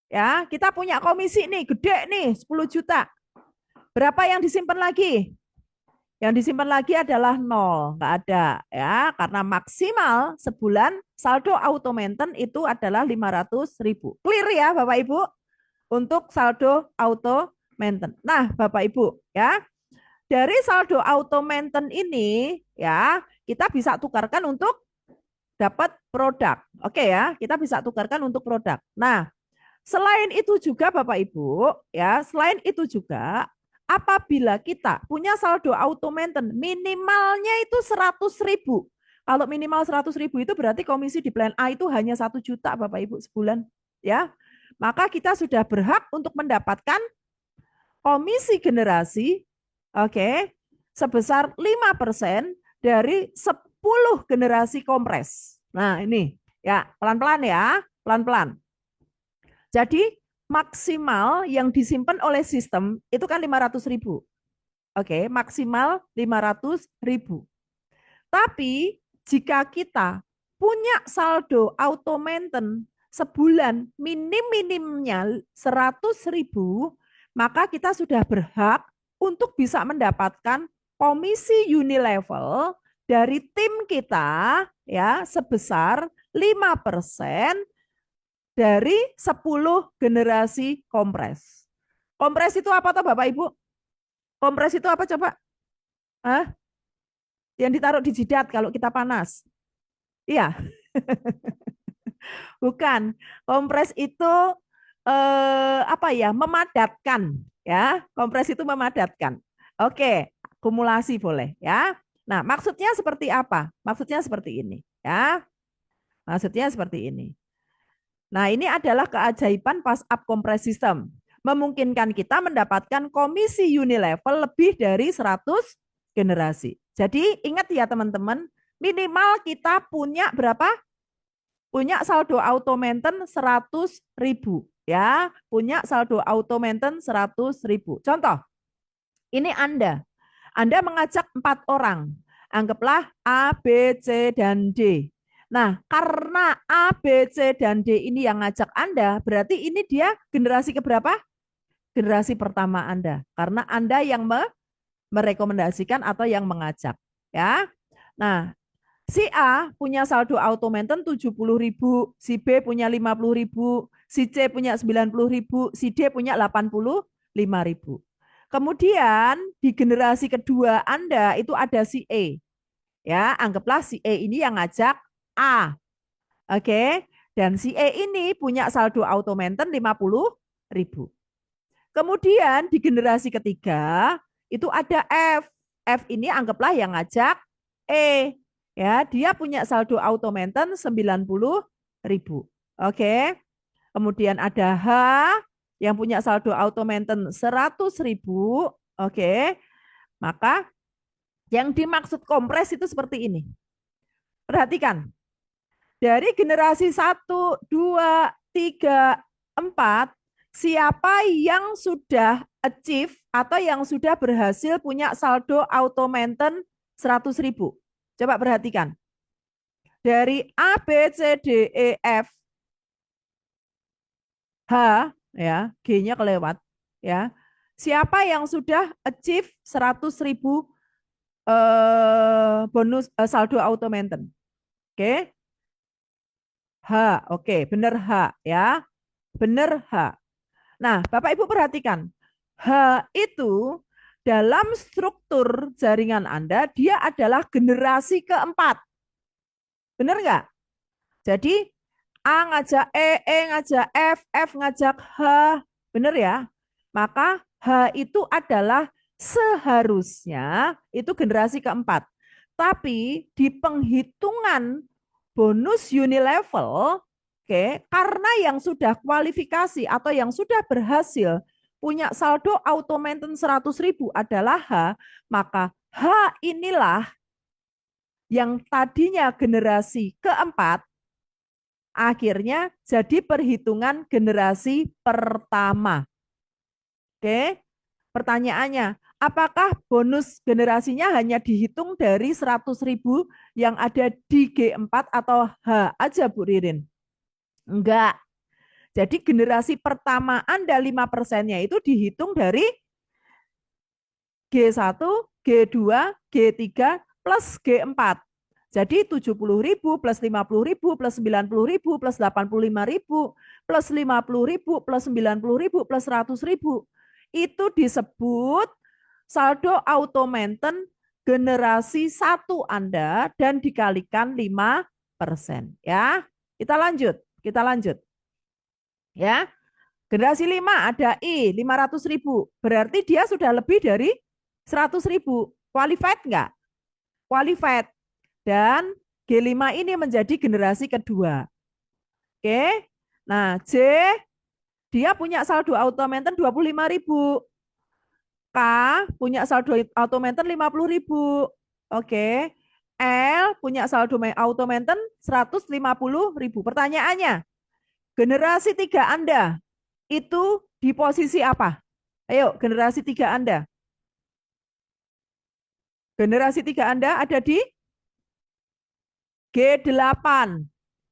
S1: ya kita punya komisi nih, gede nih, 10 juta. Berapa yang disimpan lagi? Yang disimpan lagi adalah 0, nggak ada ya, karena maksimal sebulan saldo auto maintain itu adalah 500.000. Clear ya Bapak Ibu untuk saldo auto maintain. Nah, Bapak Ibu ya, dari saldo auto maintain ini ya, kita bisa tukarkan untuk dapat produk. Oke ya, kita bisa tukarkan untuk produk. Nah, selain itu juga Bapak Ibu ya, selain itu juga apabila kita punya saldo auto maintain minimalnya itu 100.000. Kalau minimal 100.000 itu berarti komisi di plan A itu hanya 1 juta Bapak Ibu sebulan ya. Maka kita sudah berhak untuk mendapatkan komisi generasi sebesar 5% dari 10 generasi kompres. Nah, ini Ya, pelan-pelan ya, pelan-pelan. Jadi maksimal yang disimpan oleh sistem itu kan 500.000. Oke, maksimal 500.000. Tapi jika kita punya saldo auto maintain sebulan minim-minimnya 100.000, maka kita sudah berhak untuk bisa mendapatkan komisi unilevel dari tim kita ya sebesar 5% dari 10 generasi kompres. Kompres itu apa toh Bapak Ibu? Kompres itu apa coba? Hah? Yang ditaruh di jidat kalau kita panas. Iya, bukan. Kompres itu apa ya? Memadatkan, ya. Kompres itu memadatkan. Oke, akumulasi boleh, ya. Nah, maksudnya seperti apa? Maksudnya seperti ini, ya. Maksudnya seperti ini. Nah, ini adalah keajaiban pass up compress system. Memungkinkan kita mendapatkan komisi unilevel lebih dari 100 generasi. Jadi ingat ya teman-teman, minimal kita punya berapa? Punya saldo auto maintain 100.000. Ya, punya saldo auto maintain 100.000. Contoh, ini Anda mengajak 4 orang. Anggaplah A, B, C, dan D. Nah, karena A, B, C, dan D ini yang ngajak Anda, berarti ini dia generasi keberapa? Generasi pertama Anda. Karena Anda yang merekomendasikan atau yang mengajak. Ya. Nah, si A punya saldo auto maintain 70.000, si B punya 50.000, si C punya 90.000, si D punya 85.000. Kemudian di generasi kedua Anda itu ada si E. Ya, anggaplah si E ini yang ngajak A. Oke. Dan si E ini punya saldo auto maintain 50.000. Kemudian di generasi ketiga itu ada F. F ini anggaplah yang ngajak E. Ya, dia punya saldo auto maintain 90.000. Oke. Kemudian ada H yang punya saldo auto maintain 100.000. Oke. Maka yang dimaksud kompres itu seperti ini. Perhatikan. Dari generasi 1, 2, 3, 4, siapa yang sudah achieve atau yang sudah berhasil punya saldo auto maintain 100.000? Coba perhatikan. Dari A, B, C, D, E, F, H, ya, G-nya kelewat, ya. Siapa yang sudah achieve 100.000 bonus saldo auto maintain? Oke, H, oke, bener H, ya, bener H. Nah, Bapak Ibu perhatikan, H itu dalam struktur jaringan Anda, dia adalah generasi keempat. Benar nggak? Jadi, A ngajak E ngajak F ngajak H. Benar ya? Maka H itu adalah seharusnya itu generasi keempat. Tapi di penghitungan bonus unilevel, oke, karena yang sudah kualifikasi atau yang sudah berhasil punya saldo auto maintain 100.000 adalah H, maka H inilah yang tadinya generasi keempat, akhirnya jadi perhitungan generasi pertama. Oke, pertanyaannya, apakah bonus generasinya hanya dihitung dari 100.000 yang ada di G4 atau H aja Bu Ririn? Enggak. Jadi generasi pertama Anda 5%-nya itu dihitung dari G1, G2, G3 plus G4. Jadi 70.000 plus 50.000 plus 90.000 plus 85.000 plus 50.000 plus 90.000 plus 100.000. Itu disebut saldo auto maintain generasi 1 Anda dan dikalikan 5%. Ya, kita lanjut. Ya, generasi 5 ada I 500.000. Berarti dia sudah lebih dari 100.000. Qualified enggak? Qualified. Dan G5 ini menjadi generasi kedua. Oke. Nah, J dia punya saldo auto maintain 25.000. K punya saldo auto maintain 50.000. Oke. L punya saldo auto maintenance 150.000. Pertanyaannya, generasi 3 Anda itu di posisi apa? Ayo, generasi 3 Anda. Generasi 3 Anda ada di G8.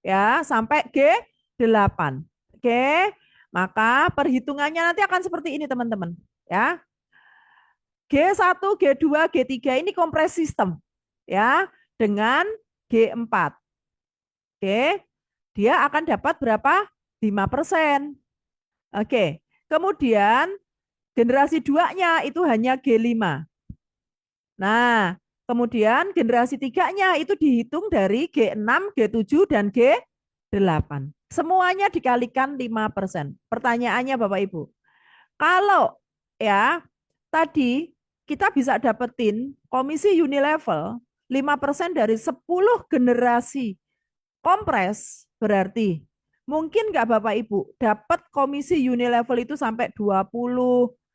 S1: Ya, sampai G8. Oke, maka perhitungannya nanti akan seperti ini, teman-teman. Ya, G1, G2, G3 ini kompres sistem. Ya, dengan G4. Oke, dia akan dapat berapa? 5%. Oke, kemudian generasi 2-nya itu hanya G5. Nah, kemudian generasi 3-nya itu dihitung dari G6, G7, dan G8. Semuanya dikalikan 5%. Pertanyaannya Bapak Ibu, kalau ya tadi kita bisa dapetin komisi unilevel 5% dari 10 generasi kompres, berarti mungkin nggak Bapak Ibu dapat komisi unilevel itu sampai 20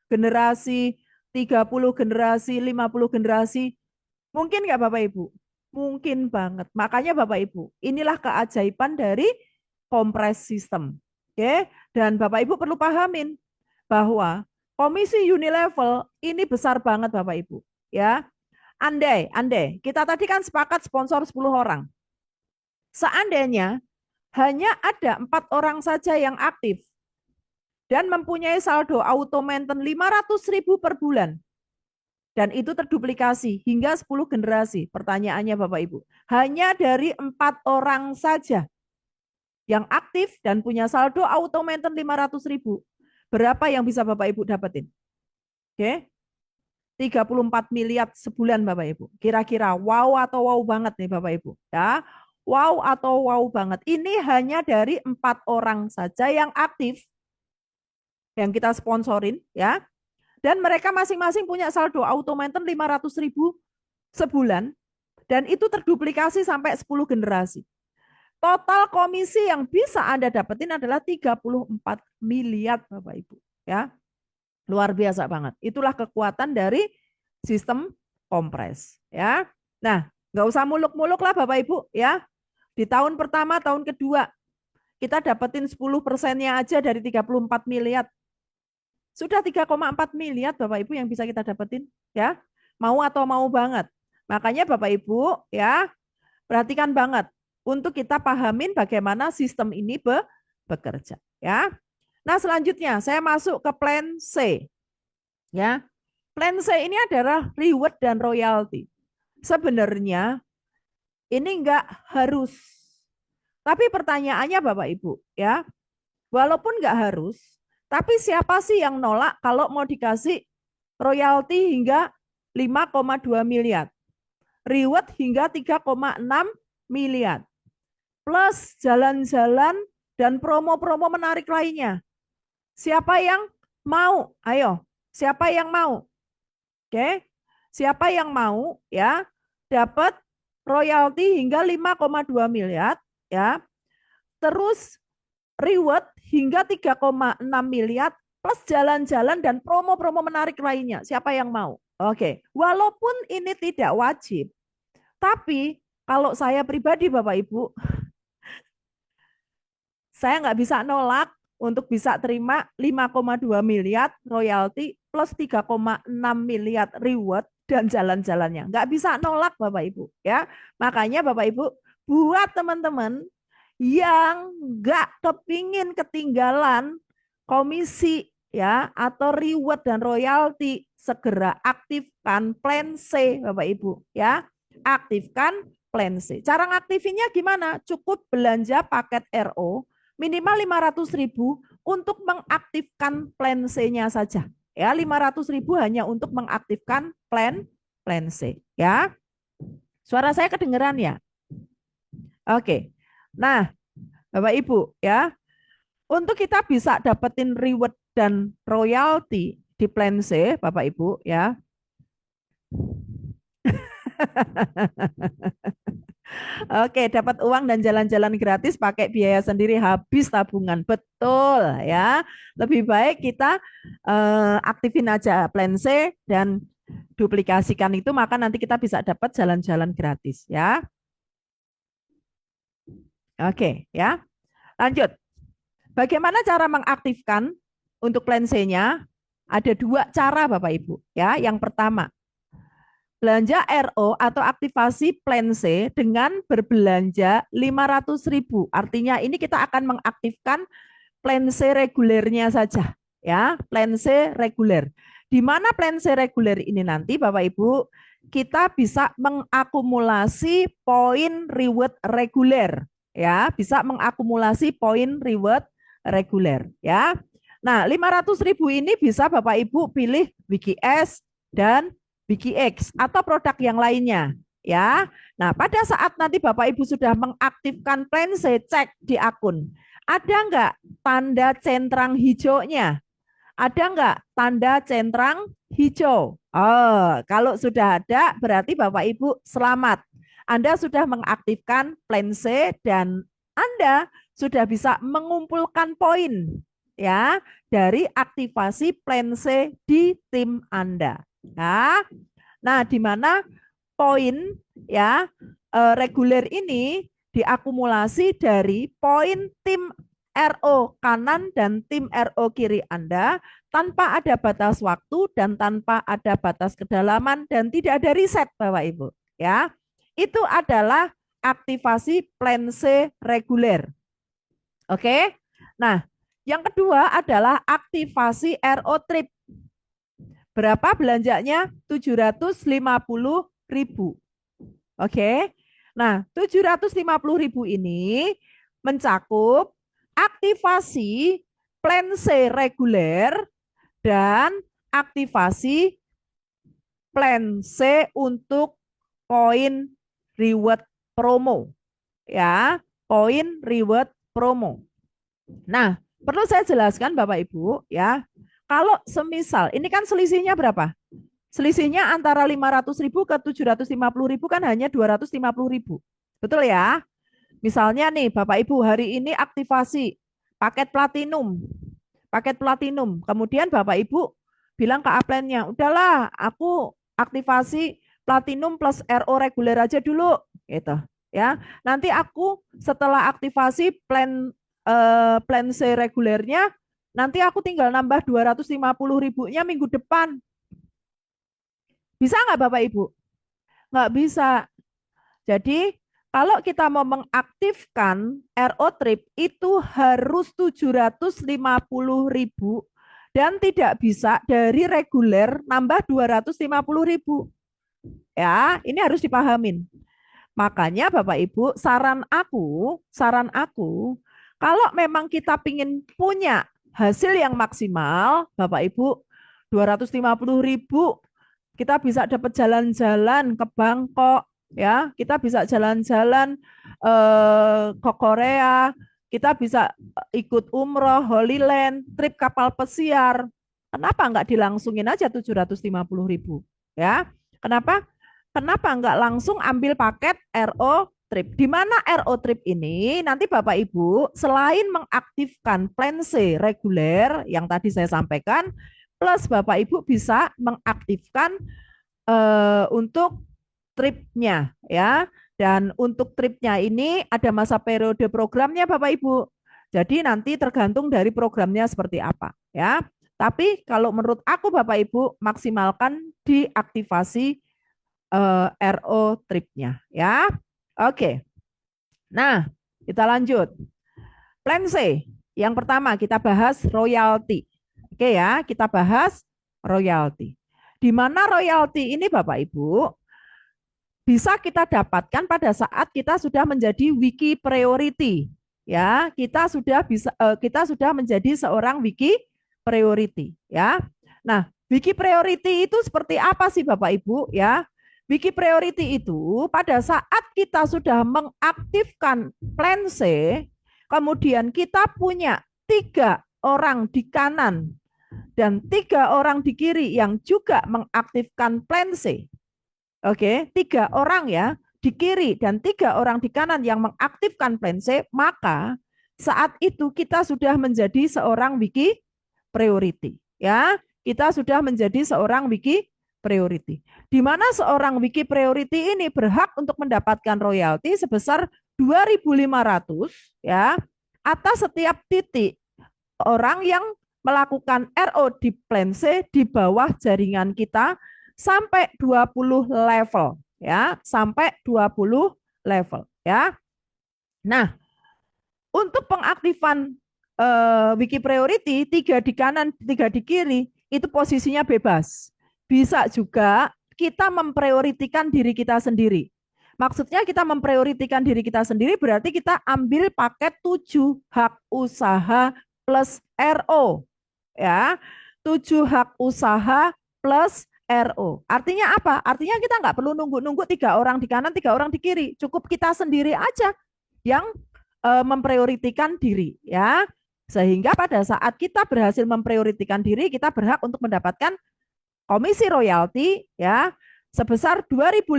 S1: generasi, 30 generasi, 50 generasi. Mungkin nggak Bapak Ibu? Mungkin banget. Makanya Bapak Ibu, inilah keajaiban dari kompres sistem. Oke, dan Bapak Ibu perlu pahamin bahwa komisi unilevel ini besar banget Bapak Ibu. Ya, andai kita tadi kan sepakat sponsor 10 orang. Seandainya hanya ada 4 orang saja yang aktif dan mempunyai saldo auto maintenance 500.000 per bulan, dan itu terduplikasi hingga 10 generasi. Pertanyaannya Bapak Ibu, hanya dari 4 orang saja yang aktif dan punya saldo auto maintenance 500.000, berapa yang bisa Bapak Ibu dapetin? Oke, 34 miliar sebulan Bapak Ibu. Kira-kira wow atau wow banget nih Bapak Ibu. Ya, wow atau wow banget. Ini hanya dari 4 orang saja yang aktif, yang kita sponsorin ya. Dan mereka masing-masing punya saldo auto maintenance 500.000 sebulan. Dan itu terduplikasi sampai 10 generasi. Total komisi yang bisa Anda dapetin adalah 34 miliar Bapak Ibu. Ya, luar biasa banget. Itulah kekuatan dari sistem kompres. Ya, nah nggak usah muluk-muluk lah Bapak Ibu. Ya, di tahun pertama, tahun kedua, kita dapetin 10%-nya aja dari 34 miliar. Sudah 3,4 miliar Bapak Ibu yang bisa kita dapetin. Ya, mau atau mau banget. Makanya Bapak Ibu ya, perhatikan banget untuk kita pahamin bagaimana sistem ini bekerja. Ya, nah selanjutnya saya masuk ke plan C. Ya, plan C ini adalah reward dan royalty. Sebenarnya ini enggak harus. Tapi pertanyaannya Bapak Ibu, ya, walaupun enggak harus, tapi siapa sih yang nolak kalau mau dikasih royalti hingga 5,2 miliar, reward hingga 3,6 miliar, plus jalan-jalan dan promo-promo menarik lainnya. Siapa yang mau? Ayo, siapa yang mau? Oke, siapa yang mau ya dapat royalti hingga 5,2 miliar ya, terus reward hingga 3,6 miliar plus jalan-jalan dan promo-promo menarik lainnya. Siapa yang mau? Oke, walaupun ini tidak wajib, tapi kalau saya pribadi Bapak Ibu, saya nggak bisa nolak untuk bisa terima 5,2 miliar royalti plus 3,6 miliar reward dan jalan-jalannya. Nggak bisa nolak Bapak Ibu. Ya, makanya Bapak Ibu buat teman-teman yang nggak kepingin ketinggalan komisi ya atau reward dan royalti, segera aktifkan plan C Bapak Ibu ya. Aktifkan plan C. Cara ngaktifinnya gimana? Cukup belanja paket RO minimal 500.000 untuk mengaktifkan plan C-nya saja. Ya, 500.000 hanya untuk mengaktifkan plan C. Ya, suara saya kedengeran ya? Oke. Nah, Bapak Ibu ya, untuk kita bisa dapetin reward dan royalti di plan C, Bapak Ibu ya. Oke, dapat uang dan jalan-jalan gratis pakai biaya sendiri, habis tabungan. Betul ya. Lebih baik kita aktifin aja plan C dan duplikasikan itu, maka nanti kita bisa dapat jalan-jalan gratis ya. Oke, ya. Lanjut. Bagaimana cara mengaktifkan untuk plan C-nya? Ada dua cara Bapak Ibu ya. Yang pertama, belanja RO atau aktivasi plan C dengan berbelanja 500.000. Artinya ini kita akan mengaktifkan plan C regulernya saja ya, plan C reguler. Di mana plan C reguler ini nanti Bapak Ibu kita bisa mengakumulasi poin reward reguler ya, bisa mengakumulasi poin reward reguler ya. Nah, 500.000 ini bisa Bapak Ibu pilih WikiS dan WikiX atau produk yang lainnya ya. Nah, pada saat nanti Bapak Ibu sudah mengaktifkan plan C, cek di akun. Ada nggak tanda centang hijaunya? Ada nggak tanda centang hijau? Oh, kalau sudah ada, berarti Bapak Ibu selamat. Anda sudah mengaktifkan plan C dan Anda sudah bisa mengumpulkan poin ya dari aktivasi plan C di tim Anda. Ya. Nah, di mana poin ya reguler ini diakumulasi dari poin tim RO kanan dan tim RO kiri Anda tanpa ada batas waktu dan tanpa ada batas kedalaman dan tidak ada riset Bapak Ibu ya. Itu adalah aktivasi plan C reguler. Oke. Nah, yang kedua adalah aktivasi RO trip. Berapa belanjanya? 750.000. Oke. Nah, 750.000 ini mencakup aktivasi plan C reguler dan aktivasi plan C untuk poin reward promo. Ya, poin reward promo. Nah, perlu saya jelaskan Bapak Ibu ya. Kalau semisal ini kan selisihnya berapa? Selisihnya antara 500.000 ke 750.000 kan hanya 250.000. Betul ya? Misalnya nih Bapak Ibu hari ini aktivasi paket platinum. Paket platinum. Kemudian Bapak Ibu bilang ke upline-nya, udahlah aku aktivasi platinum plus RO reguler aja dulu. Gitu ya. Nanti aku setelah aktivasi plan C regulernya, nanti aku tinggal nambah 250.000-nya minggu depan. Bisa nggak Bapak Ibu? Nggak bisa. Jadi kalau kita mau mengaktifkan RO trip itu harus 750.000 dan tidak bisa dari reguler nambah 250.000. Ya, ini harus dipahamin. Makanya Bapak Ibu, saran aku, kalau memang kita ingin punya hasil yang maksimal, Bapak Ibu, 250.000 kita bisa dapat jalan-jalan ke Bangkok, ya, kita bisa jalan-jalan ke Korea, kita bisa ikut umroh, Holy Land, trip kapal pesiar. Kenapa nggak dilangsungin aja 750.000? Ya, kenapa? Kenapa nggak langsung ambil paket RO trip? Di mana RO trip ini nanti Bapak Ibu selain mengaktifkan plan C reguler yang tadi saya sampaikan, plus Bapak Ibu bisa mengaktifkan untuk tripnya ya. Dan untuk tripnya ini ada masa periode programnya Bapak Ibu. Jadi nanti tergantung dari programnya seperti apa ya. Tapi kalau menurut aku Bapak Ibu maksimalkan di aktivasi RO tripnya ya. Oke. Nah, kita lanjut. Plan C. Yang pertama kita bahas royalti. Oke ya, kita bahas royalti. Di mana royalti ini Bapak Ibu bisa kita dapatkan pada saat kita sudah menjadi wiki priority. Ya, kita sudah menjadi seorang wiki priority ya. Nah, wiki priority itu seperti apa sih Bapak Ibu ya? Wiki priority itu pada saat kita sudah mengaktifkan plan C, kemudian kita punya 3 orang di kanan dan 3 orang di kiri yang juga mengaktifkan plan C. Oke, 3 orang ya di kiri dan 3 orang di kanan yang mengaktifkan plan C, maka saat itu kita sudah menjadi seorang wiki priority. Ya, kita sudah menjadi seorang wiki Priority. Di mana seorang Wiki Priority ini berhak untuk mendapatkan royalti sebesar 2.500 ya atas setiap titik orang yang melakukan RO di plan C di bawah jaringan kita sampai 20 level ya, sampai 20 level ya. Nah, untuk pengaktifan Wiki Priority 3 di kanan, 3 di kiri itu posisinya bebas. Bisa juga kita memprioritikan diri kita sendiri. Maksudnya kita memprioritikan diri kita sendiri berarti kita ambil paket 7 hak usaha plus RO ya. 7 hak usaha plus RO. Artinya apa? Artinya kita nggak perlu nunggu-nunggu 3 orang di kanan, 3 orang di kiri. Cukup kita sendiri aja yang memprioritikan diri ya. Sehingga pada saat kita berhasil memprioritikan diri, kita berhak untuk mendapatkan komisi royalti ya sebesar 2.500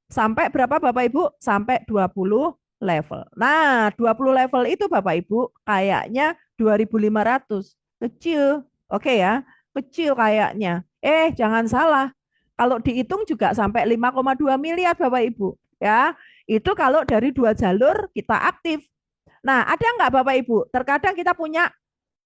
S1: sampai berapa Bapak Ibu? Sampai 20 level. Nah, 20 level itu Bapak Ibu kayaknya 2.500. Kecil. Oke ya, kecil kayaknya. Jangan salah. Kalau dihitung juga sampai 5,2 miliar Bapak Ibu. Ya, itu kalau dari 2 jalur kita aktif. Nah, ada nggak Bapak Ibu? Terkadang kita punya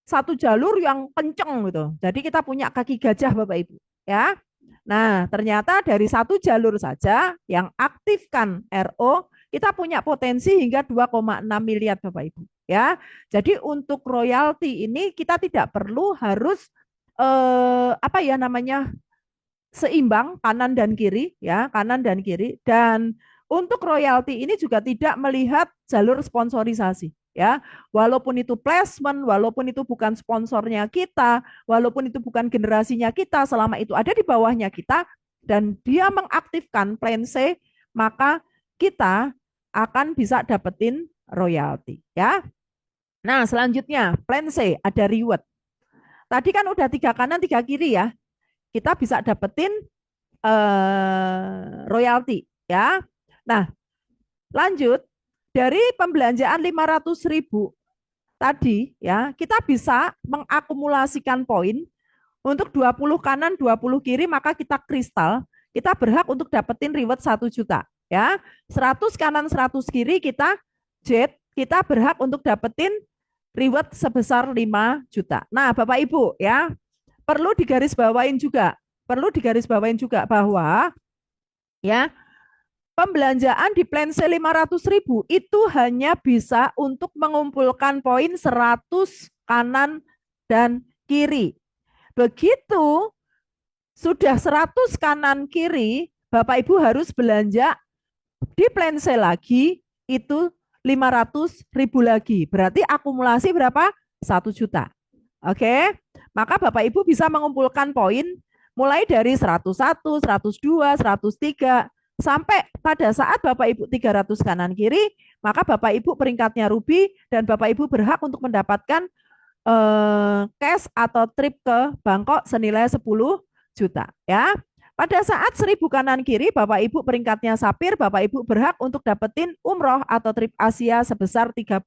S1: satu jalur yang kenceng gitu. Jadi kita punya kaki gajah Bapak Ibu. Ya. Nah, ternyata dari satu jalur saja yang aktifkan RO, kita punya potensi hingga 2,6 miliar Bapak Ibu. Ya. Jadi untuk royalti ini kita tidak perlu harus apa ya namanya seimbang kanan dan kiri ya, kanan dan kiri. Dan untuk royalti ini juga tidak melihat jalur sponsorisasi ya. Walaupun itu placement, walaupun itu bukan sponsornya kita, walaupun itu bukan generasinya kita, selama itu ada di bawahnya kita dan dia mengaktifkan plan C, maka kita akan bisa dapetin royalti ya. Nah, selanjutnya plan C ada reward. Tadi kan udah 3 kanan, 3 kiri ya. Kita bisa dapetin royalti ya. Nah, lanjut dari pembelanjaan 500.000 tadi ya, kita bisa mengakumulasikan poin untuk 20 kanan, 20 kiri, maka kita kristal, kita berhak untuk dapetin reward 1 juta ya. 100 kanan, 100 kiri kita jet, kita berhak untuk dapetin reward sebesar 5 juta. Nah, Bapak Ibu ya, perlu digarisbawain juga, bahwa ya pembelanjaan di plan C 500.000 itu hanya bisa untuk mengumpulkan poin 100 kanan dan kiri. Begitu sudah 100 kanan kiri, Bapak Ibu harus belanja di plan C lagi itu 500.000 lagi. Berarti akumulasi berapa? 1 juta. Oke. Maka Bapak Ibu bisa mengumpulkan poin mulai dari 101, 102, 103 sampai pada saat Bapak Ibu 300 kanan kiri, maka Bapak Ibu peringkatnya ruby dan Bapak Ibu berhak untuk mendapatkan cash atau trip ke Bangkok senilai 10 juta ya. Pada saat 1.000 kanan kiri, Bapak Ibu peringkatnya sapir, Bapak Ibu berhak untuk dapetin umroh atau trip Asia sebesar 30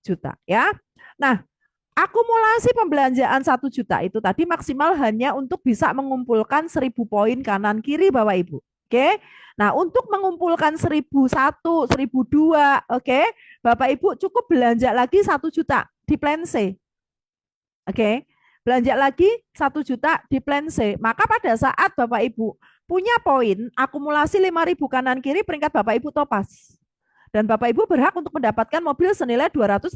S1: juta ya. Nah, akumulasi pembelanjaan 1 juta itu tadi maksimal hanya untuk bisa mengumpulkan 1.000 poin kanan kiri Bapak Ibu. Oke. Nah, untuk mengumpulkan 1.001, 1.002, oke, Bapak Ibu cukup belanja lagi 1 juta di plan C. Oke. Belanja lagi 1 juta di plan C. Maka pada saat Bapak Ibu punya poin akumulasi 5.000 kanan kiri, peringkat Bapak Ibu topas. Dan Bapak Ibu berhak untuk mendapatkan mobil senilai 250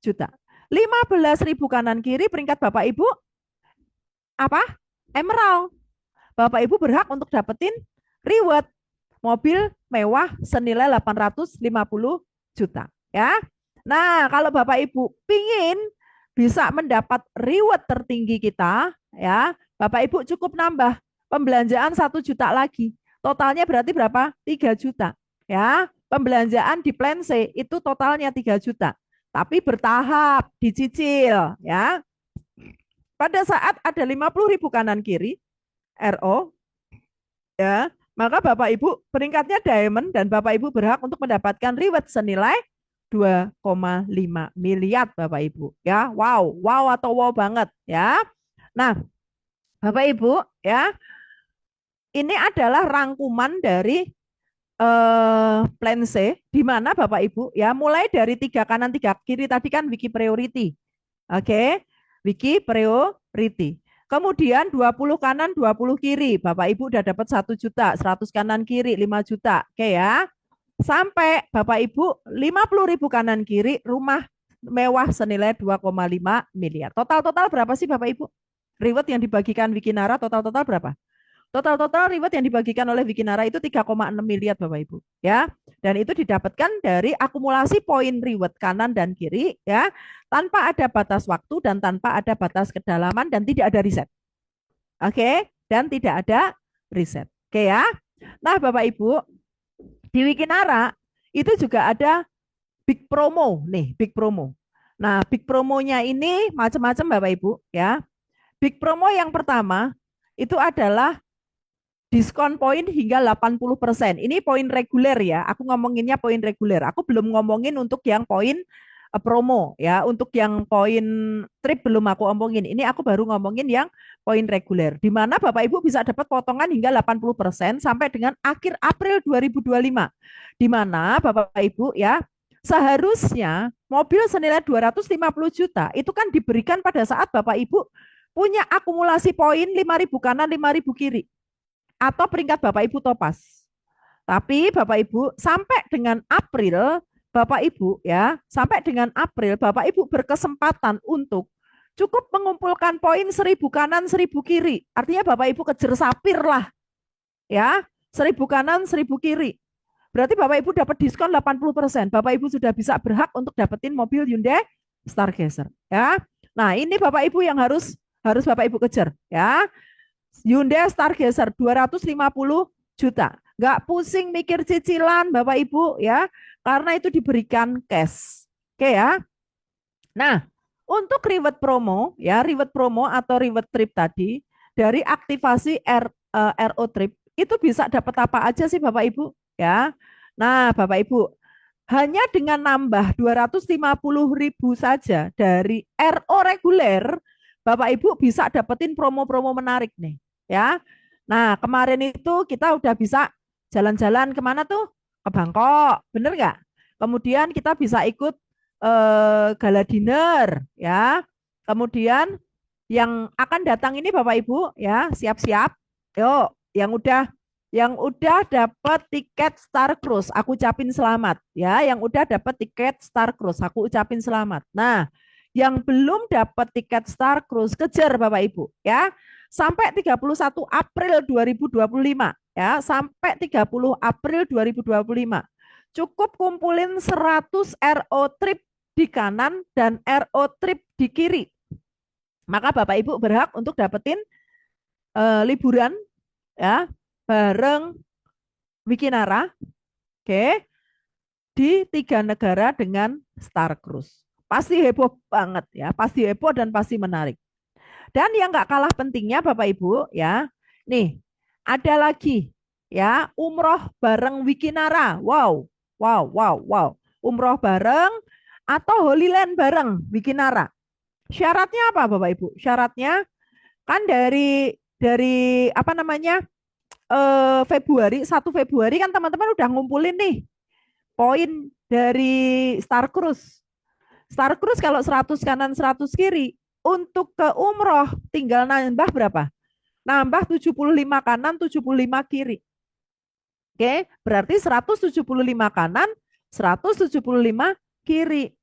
S1: juta. 15.000 kanan kiri, peringkat Bapak Ibu apa? Emerald. Bapak Ibu berhak untuk dapetin reward mobil mewah senilai 850 juta ya. Nah, kalau Bapak Ibu pingin bisa mendapat reward tertinggi kita ya, Bapak Ibu cukup nambah pembelanjaan 1 juta lagi. Totalnya berarti berapa? 3 juta ya. Pembelanjaan di plan C itu totalnya 3 juta. Tapi bertahap, dicicil ya. Pada saat ada 50.000 kanan kiri RO ya, maka Bapak Ibu peringkatnya diamond dan Bapak Ibu berhak untuk mendapatkan reward senilai 2,5 miliar Bapak Ibu ya. Wow atau wow banget ya. Nah, Bapak Ibu ya. Ini adalah rangkuman dari plan C, di mana Bapak Ibu ya mulai dari 3 kanan 3 kiri tadi kan wiki priority. Oke, wiki priority. Kemudian 20 kanan 20 kiri. Bapak Ibu udah dapat 1 juta, 100 kanan kiri 5 juta. Oke ya. Sampai Bapak Ibu 50.000 kanan kiri rumah mewah senilai 2,5 miliar. Total-total berapa sih Bapak Ibu? Reward yang dibagikan Wikinara total-total berapa? Total-total reward yang dibagikan oleh Wikinara itu 3,6 miliar Bapak Ibu, ya. Dan itu didapatkan dari akumulasi poin reward kanan dan kiri, ya, tanpa ada batas waktu dan tanpa ada batas kedalaman dan tidak ada riset. Oke, dan tidak ada riset. Oke ya. Nah, Bapak Ibu, di Wikinara itu juga ada big promo nih, big promo. Nah, big promonya ini macam-macam Bapak Ibu, ya. Big promo yang pertama itu adalah diskon poin hingga 80%. Ini poin reguler ya. Aku ngomonginnya poin reguler. Aku belum ngomongin untuk yang poin promo ya. Untuk yang poin trip belum aku omongin. Ini aku baru ngomongin yang poin reguler. Di mana Bapak Ibu bisa dapat potongan hingga 80% sampai dengan akhir April 2025. Di mana Bapak Ibu ya seharusnya mobil senilai 250 juta itu kan diberikan pada saat Bapak Ibu punya akumulasi poin 5.000 kanan 5.000 kiri atau peringkat Bapak Ibu topas. Tapi Bapak Ibu sampai dengan April, Bapak Ibu ya, sampai dengan April Bapak Ibu berkesempatan untuk cukup mengumpulkan poin 1.000 kanan 1.000 kiri. Artinya Bapak Ibu kejar sapir lah. Ya, 1.000 kanan 1.000 kiri. Berarti Bapak Ibu dapat diskon 80%. Bapak Ibu sudah bisa berhak untuk dapetin mobil Hyundai Stargazer, ya. Nah, ini Bapak Ibu yang harus Bapak Ibu kejar, ya. Hyundai Stargazer 250 juta. Nggak pusing mikir cicilan Bapak Ibu ya, karena itu diberikan cash. Oke ya. Nah, untuk reward promo ya, reward promo atau reward trip tadi dari aktivasi RO trip itu bisa dapat apa aja sih Bapak Ibu ya. Nah, Bapak Ibu, hanya dengan nambah 250.000 saja dari RO reguler, Bapak Ibu bisa dapetin promo-promo menarik nih, ya. Nah, kemarin itu kita udah bisa jalan-jalan kemana tuh? Ke Bangkok, bener nggak? Kemudian kita bisa ikut gala dinner, ya. Kemudian yang akan datang ini Bapak Ibu, ya, siap-siap. Yuk, yang udah dapat tiket Star Cruise, aku ucapin selamat ya. Yang udah dapat tiket Star Cruise, aku ucapin selamat. Nah, yang belum dapat tiket Star Cruise, kejar Bapak Ibu ya. Sampai 31 April 2025 ya, sampai 30 April 2025. Cukup kumpulin 100 RO trip di kanan dan RO trip di kiri. Maka Bapak Ibu berhak untuk dapetin liburan ya bareng Wikinara, oke, di 3 negara dengan Star Cruise. Pasti heboh banget ya, pasti heboh dan pasti menarik. Dan yang nggak kalah pentingnya Bapak Ibu ya, nih ada lagi ya umroh bareng Wikinara. Wow, wow, wow, wow. Umroh bareng atau Holy Land bareng Wikinara. Syaratnya apa Bapak Ibu? Syaratnya kan dari apa namanya Februari 1 Februari kan teman-teman udah ngumpulin nih poin dari Star Cruise. Star Cruise kalau 100 kanan 100 kiri untuk ke umroh tinggal nambah berapa? Nambah 75 kanan 75 kiri. Oke, berarti 175 kanan 175 kiri.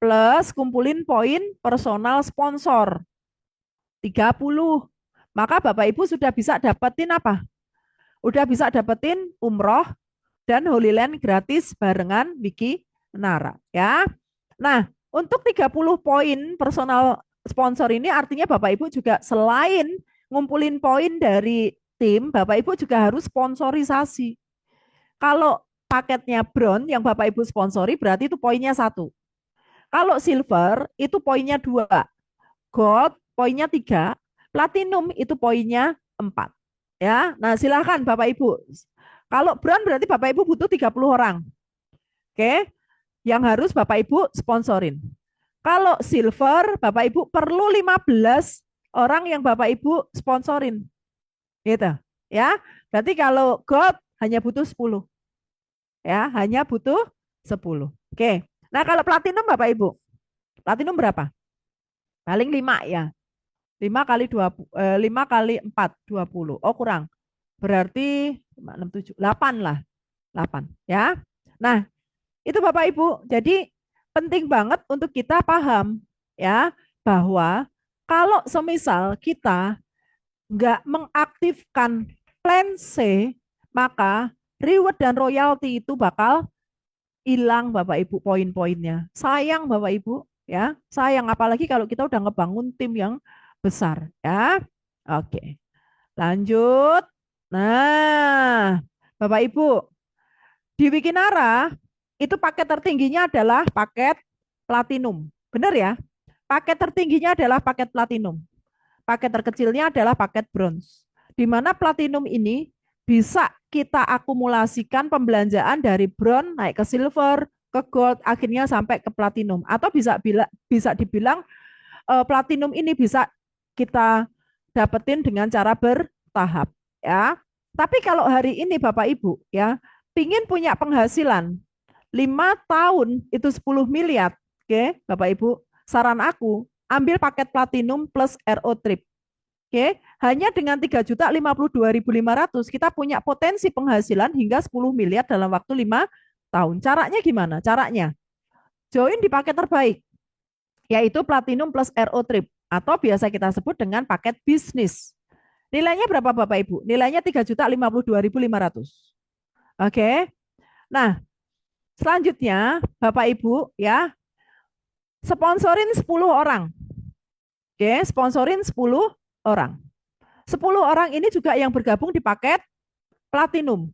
S1: Plus kumpulin poin personal sponsor 30. Maka Bapak Ibu sudah bisa dapetin apa? Udah bisa dapetin umroh dan Holy Land gratis barengan Wikinara ya. Nah, untuk 30 poin personal sponsor ini artinya Bapak Ibu juga selain ngumpulin poin dari tim, Bapak Ibu juga harus sponsorisasi. Kalau paketnya bronze yang Bapak Ibu sponsori berarti itu poinnya 1. Kalau silver itu poinnya 2. Gold poinnya 3. Platinum itu poinnya 4. Ya, nah silahkan Bapak Ibu. Kalau bronze berarti Bapak Ibu butuh 30 orang. Oke, yang harus Bapak Ibu sponsorin. Kalau silver, Bapak Ibu perlu 15 orang yang Bapak Ibu sponsorin. Gitu. Ya. Berarti kalau gold hanya butuh 10. Ya, hanya butuh 10. Oke. Nah, kalau platinum Bapak Ibu, platinum berapa? Paling 5 ya. 5 kali 5 kali 4, 20. Oh, kurang. Berarti 5, 6, 7, 8 lah. 8 ya. Nah, itu Bapak Ibu. Jadi penting banget untuk kita paham ya bahwa kalau semisal kita nggak mengaktifkan plan C, maka reward dan royalti itu bakal hilang Bapak Ibu poin-poinnya. Sayang Bapak Ibu ya, sayang apalagi kalau kita udah ngebangun tim yang besar ya. Oke, lanjut. Nah, Bapak Ibu, di Wikinara itu paket tertingginya adalah paket platinum. Benar ya? Paket tertingginya adalah paket platinum. Paket terkecilnya adalah paket bronze. Di mana platinum ini bisa kita akumulasikan pembelanjaan dari bronze naik ke silver, ke gold, akhirnya sampai ke platinum. Atau bisa dibilang platinum ini bisa kita dapetin dengan cara bertahap ya. Tapi kalau hari ini Bapak Ibu ya, pingin punya penghasilan 5 tahun itu 10 miliar, oke Bapak Ibu, saran aku ambil paket platinum plus RO Trip. Oke, hanya dengan 3.052.500 kita punya potensi penghasilan hingga 10 miliar dalam waktu 5 tahun. Caranya gimana? Caranya join di paket terbaik, yaitu Platinum plus RO Trip atau biasa kita sebut dengan paket bisnis. Nilainya berapa Bapak Ibu? Nilainya 3.052.500. Oke. Nah, selanjutnya Bapak Ibu ya, sponsorin 10 orang. Oke, sponsorin 10 orang. 10 orang ini juga yang bergabung di paket Platinum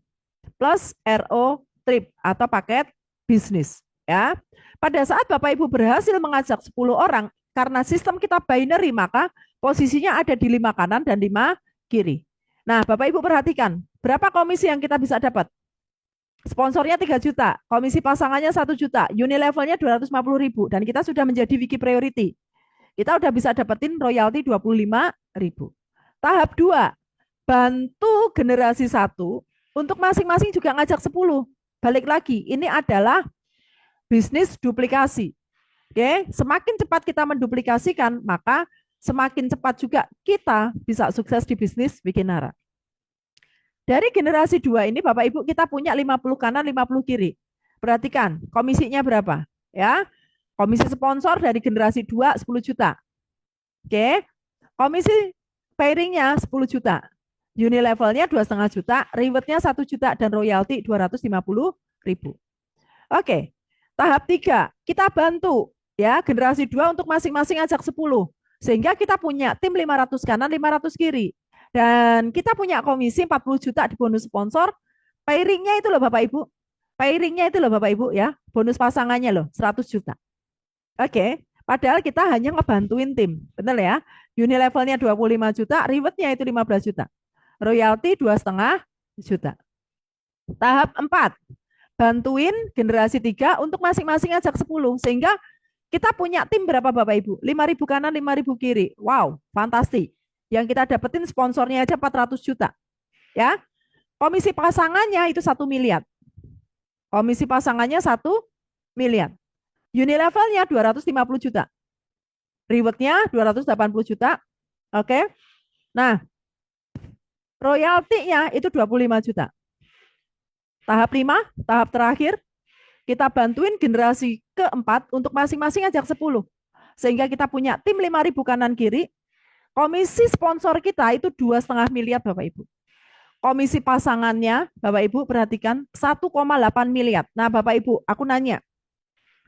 S1: plus RO Trip atau paket bisnis ya. Pada saat Bapak Ibu berhasil mengajak 10 orang, karena sistem kita binary maka posisinya ada di 5 kanan dan 5 kiri. Nah, Bapak Ibu perhatikan, berapa komisi yang kita bisa dapat? Sponsornya 3 juta, komisi pasangannya 1 juta, unilevelnya 250.000 dan kita sudah menjadi wiki priority. Kita udah bisa dapetin royalti 25.000. Tahap 2, bantu generasi 1 untuk masing-masing juga ngajak 10. Balik lagi, ini adalah bisnis duplikasi. Oke, semakin cepat kita menduplikasikan, maka semakin cepat juga kita bisa sukses di bisnis Wikinara. Dari generasi 2 ini Bapak Ibu kita punya 50 kanan, 50 kiri. Perhatikan, komisinya berapa? Ya. Komisi sponsor dari generasi 2 10 juta. Oke. Komisi pairingnya 10 juta. Unilevelnya 2,5 juta, rewardnya 1 juta dan royalti 250.000. Oke. Tahap 3, kita bantu ya generasi 2 untuk masing-masing ajak 10. Sehingga kita punya tim 500 kanan, 500 kiri. Dan kita punya komisi 40 juta di bonus sponsor. Pairingnya itu loh Bapak Ibu. Pairingnya itu loh Bapak Ibu ya. Bonus pasangannya loh 100 juta. Oke. Padahal kita hanya ngebantuin tim. Betul ya? Unilevelnya 25 juta, rewardnya itu 15 juta. Royalti 2,5 juta. Tahap 4, bantuin generasi 3 untuk masing-masing ajak 10. Sehingga kita punya tim berapa Bapak Ibu? 5.000 kanan, 5.000 kiri. Wow, fantastis. Yang kita dapetin sponsornya aja 400 juta. Ya, komisi pasangannya itu 1 miliar. Komisi pasangannya 1 miliar. Unilevelnya 250 juta. Rewardnya 280 juta. Oke. Nah, royaltinya itu 25 juta. Tahap 5, tahap terakhir, kita bantuin generasi keempat untuk masing-masing ajak 10. Sehingga kita punya tim 5.000 kanan kiri. Komisi sponsor kita itu 2,5 miliar Bapak Ibu. Komisi pasangannya, Bapak Ibu perhatikan 1,8 miliar. Nah Bapak Ibu, aku nanya,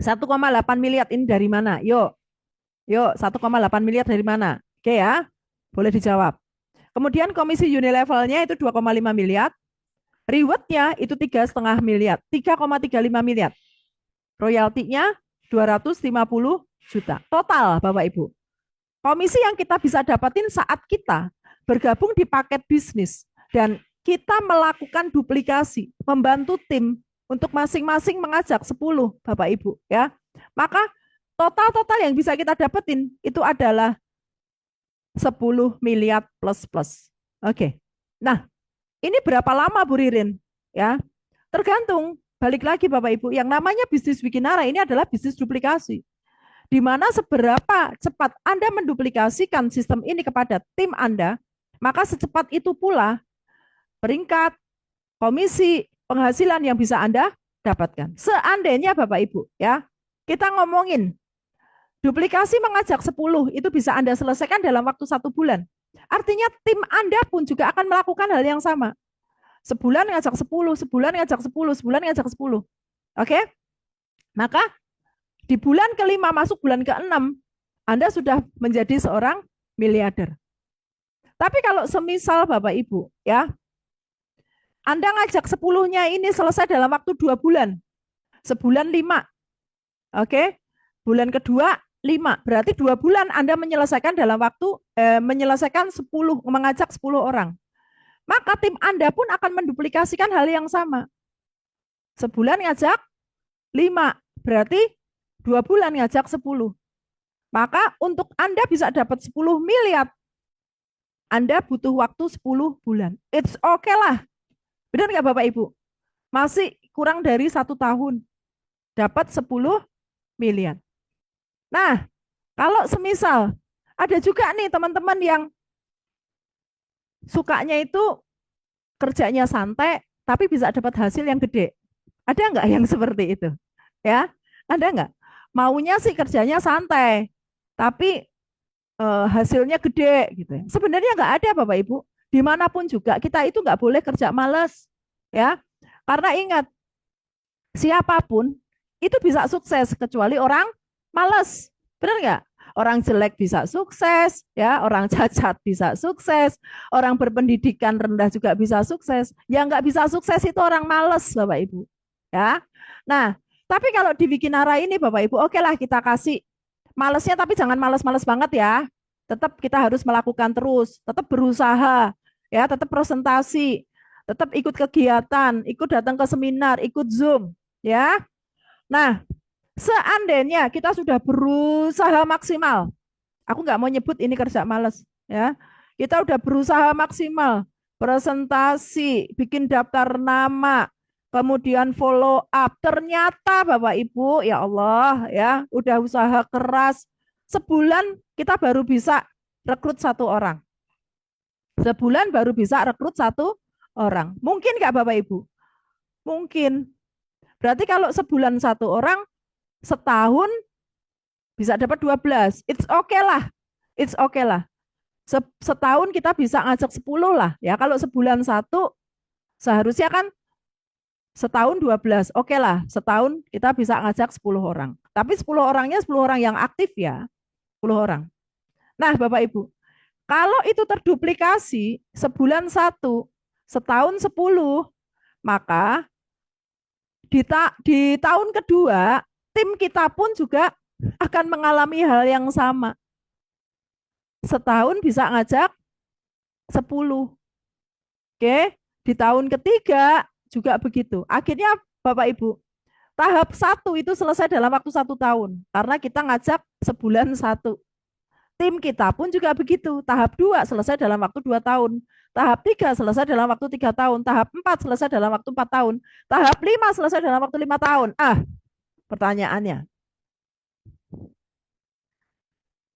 S1: 1,8 miliar ini dari mana? Yuk 1,8 miliar dari mana? Oke ya, boleh dijawab. Kemudian komisi unilevelnya itu 2,5 miliar. Rewardnya itu 3,5 miliar, 3,35 miliar. Royaltinya 250 juta. Total Bapak Ibu. Komisi yang kita bisa dapatin saat kita bergabung di paket bisnis dan kita melakukan duplikasi, membantu tim untuk masing-masing mengajak 10 Bapak Ibu ya. Maka total yang bisa kita dapetin itu adalah 10 miliar plus plus. Oke. Nah, ini berapa lama Bu Ririn? Ya, tergantung. Balik lagi Bapak Ibu, yang namanya bisnis Wikinara ini adalah bisnis duplikasi. Di mana seberapa cepat Anda menduplikasikan sistem ini kepada tim Anda, maka secepat itu pula peringkat, komisi, penghasilan yang bisa Anda dapatkan. Seandainya Bapak Ibu, ya, kita ngomongin duplikasi mengajak 10, itu bisa Anda selesaikan dalam waktu 1 bulan. Artinya tim Anda pun juga akan melakukan hal yang sama. Sebulan ngajak 10, sebulan ngajak 10, sebulan ngajak 10. Oke? Maka di bulan kelima masuk bulan ke-6, Anda sudah menjadi seorang miliarder. Tapi kalau semisal Bapak Ibu, ya, Anda ngajak 10-nya ini selesai dalam waktu 2 bulan. Sebulan 5. Oke? Bulan kedua 5. Berarti 2 bulan Anda menyelesaikan dalam waktu menyelesaikan 10, mengajak 10 orang. Maka tim Anda pun akan menduplikasikan hal yang sama. Sebulan ngajak 5. Berarti 2 bulan ngajak 10. Maka untuk Anda bisa dapat 10 miliar, Anda butuh waktu 10 bulan. It's okay lah. Benar nggak Bapak Ibu? Masih kurang dari 1 tahun. Dapat 10 miliar. Nah, kalau semisal ada juga nih teman-teman yang sukanya itu kerjanya santai, tapi bisa dapat hasil yang gede. Ada nggak yang seperti itu? Ya, ada nggak? Maunya sih kerjanya santai, tapi hasilnya gede gitu. Sebenarnya nggak ada Bapak Ibu. Dimanapun juga kita itu nggak boleh kerja malas, ya. Karena ingat, siapapun itu bisa sukses kecuali orang malas. Benar nggak? Orang jelek bisa sukses, ya, orang cacat bisa sukses, orang berpendidikan rendah juga bisa sukses. Yang nggak bisa sukses itu orang malas, Bapak Ibu. Ya. Nah, tapi kalau di Wikinara ini Bapak Ibu, oke lah kita kasih malesnya, tapi jangan males-males banget ya. Tetap kita harus melakukan terus, tetap berusaha, ya, tetap presentasi, tetap ikut kegiatan, ikut datang ke seminar, ikut Zoom, ya. Nah, seandainya kita sudah berusaha maksimal, aku nggak mau nyebut ini kerja males, ya. Kita udah berusaha maksimal, presentasi, bikin daftar nama, kemudian follow up. Ternyata Bapak Ibu, ya Allah, ya, udah usaha keras. Sebulan kita baru bisa rekrut 1 orang. Sebulan baru bisa rekrut 1 orang. Mungkin nggak Bapak Ibu? Mungkin. Berarti kalau sebulan 1 orang, setahun bisa dapat 12. It's okay lah. It's okay lah. Setahun kita bisa ngajak 10 lah. Ya, kalau sebulan 1, seharusnya kan setahun 12. Oke lah, setahun kita bisa ngajak 10 orang. Tapi 10 orangnya 10 orang yang aktif ya. 10 orang. Nah, Bapak Ibu, kalau itu terduplikasi sebulan 1, setahun 10, maka di tahun kedua, tim kita pun juga akan mengalami hal yang sama. Setahun bisa ngajak 10. Oke, di tahun ketiga juga begitu. Akhirnya Bapak Ibu, tahap 1 itu selesai dalam waktu 1 tahun. Karena kita ngajak sebulan 1. Tim kita pun juga begitu. Tahap 2 selesai dalam waktu 2 tahun. Tahap 3 selesai dalam waktu 3 tahun. Tahap 4 selesai dalam waktu 4 tahun. Tahap 5 selesai dalam waktu 5 tahun. Pertanyaannya,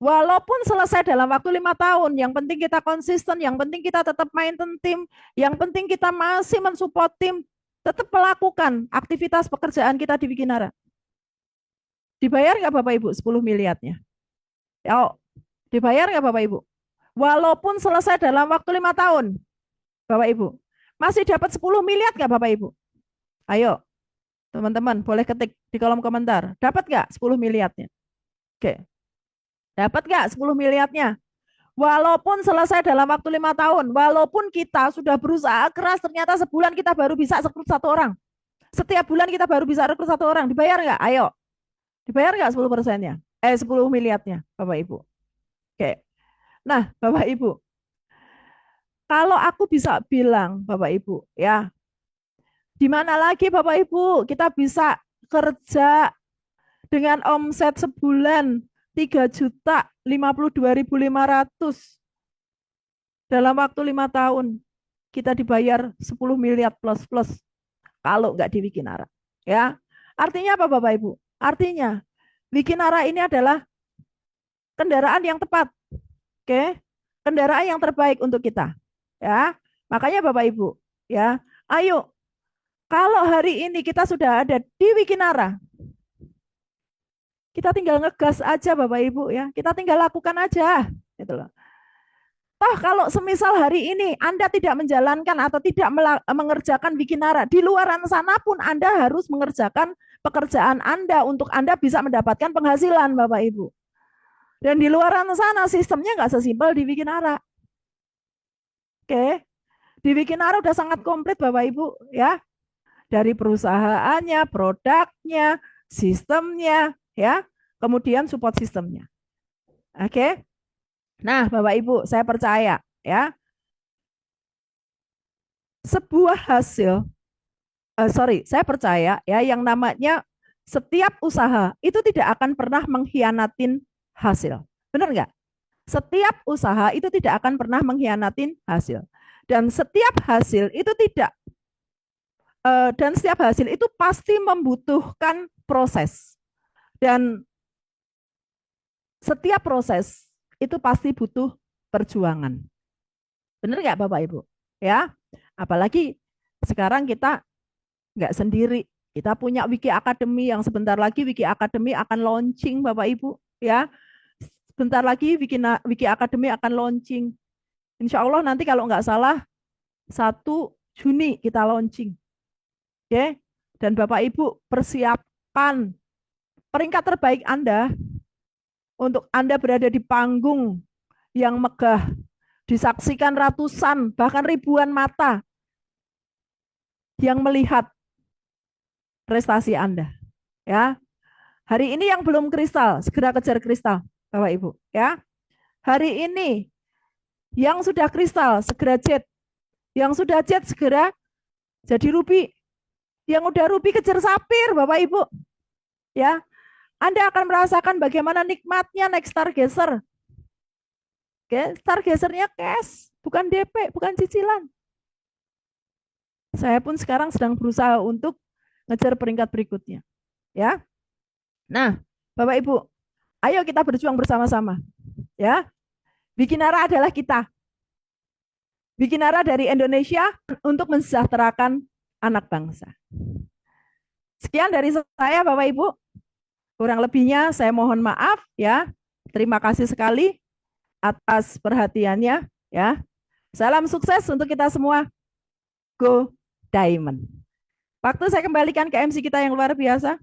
S1: walaupun selesai dalam waktu 5 tahun, yang penting kita konsisten, yang penting kita tetap maintain tim, yang penting kita masih mensupport tim, tetap melakukan aktivitas pekerjaan kita di Wikinara. Dibayar nggak Bapak Ibu 10 miliarnya? Ya, dibayar nggak Bapak Ibu? Walaupun selesai dalam waktu 5 tahun, Bapak Ibu, masih dapat 10 miliar nggak Bapak Ibu? Ayo, teman-teman, boleh ketik di kolom komentar. Dapat nggak 10 miliarnya? Oke. Dapat nggak 10 miliarnya? Walaupun selesai dalam waktu 5 tahun, walaupun kita sudah berusaha keras, ternyata sebulan kita baru bisa rekrut 1 orang. Setiap bulan kita baru bisa rekrut 1 orang. Dibayar nggak? Ayo. Dibayar nggak 10%-nya? 10 miliarnya, Bapak Ibu. Oke. Nah, Bapak Ibu, kalau aku bisa bilang, Bapak Ibu, ya, di mana lagi Bapak Ibu kita bisa kerja dengan omset sebulan 3.052.500 dalam waktu 5 tahun. kita dibayar 10 miliar plus kalau nggak di Wikinara. Ya, artinya apa Bapak Ibu? Artinya Wikinara ini adalah kendaraan yang tepat, oke? Kendaraan yang terbaik untuk kita. Ya, makanya Bapak Ibu, ya, ayo kalau hari ini kita sudah ada di Wikinara, kita tinggal ngegas aja Bapak Ibu ya. Kita tinggal lakukan aja. Gitu loh. Toh kalau semisal hari ini Anda tidak menjalankan atau tidak mengerjakan Wikinara, di luar sana pun Anda harus mengerjakan pekerjaan Anda untuk Anda bisa mendapatkan penghasilan Bapak Ibu. Dan di luar sana sistemnya nggak sesimpel di Wikinara. Oke, di Wikinara udah sangat komplit Bapak Ibu ya. Dari perusahaannya, produknya, sistemnya, ya, kemudian support sistemnya. Oke. Nah, Bapak Ibu, saya percaya ya, sebuah hasil, saya percaya ya, yang namanya setiap usaha itu tidak akan pernah mengkhianatin hasil. Benar nggak? Setiap usaha itu tidak akan pernah mengkhianatin hasil. Dan setiap hasil itu tidak, dan setiap hasil itu pasti membutuhkan proses. Dan setiap proses itu pasti butuh perjuangan. Benar nggak Bapak Ibu? Ya, apalagi sekarang kita nggak sendiri. Kita punya Wiki Academy yang sebentar lagi Wiki Academy akan launching Bapak Ibu. Ya, sebentar lagi Wiki Academy akan launching. Insya Allah nanti kalau nggak salah 1 Juni kita launching. Oke, dan Bapak Ibu persiapkan peringkat terbaik Anda untuk Anda berada di panggung yang megah, disaksikan ratusan bahkan ribuan mata yang melihat prestasi Anda. Ya, hari ini yang belum kristal, segera kejar kristal, Bapak Ibu. Ya, hari ini yang sudah kristal, segera jet. Yang sudah jet, segera jadi ruby. Yang udah ruby, kejar sapir, Bapak Ibu. Ya, Anda akan merasakan bagaimana nikmatnya naik Stargazer. Oke, Stargazernya cash, bukan DP, bukan cicilan. Saya pun sekarang sedang berusaha untuk ngejar peringkat berikutnya. Ya. Nah, Bapak Ibu, ayo kita berjuang bersama-sama. Ya. Wikinara adalah kita. Wikinara dari Indonesia untuk mensejahterakan anak bangsa. Sekian dari saya Bapak Ibu. Kurang lebihnya saya mohon maaf ya. Terima kasih sekali atas perhatiannya ya. Salam sukses untuk kita semua. Go Diamond. Waktu saya kembalikan ke MC kita yang luar biasa.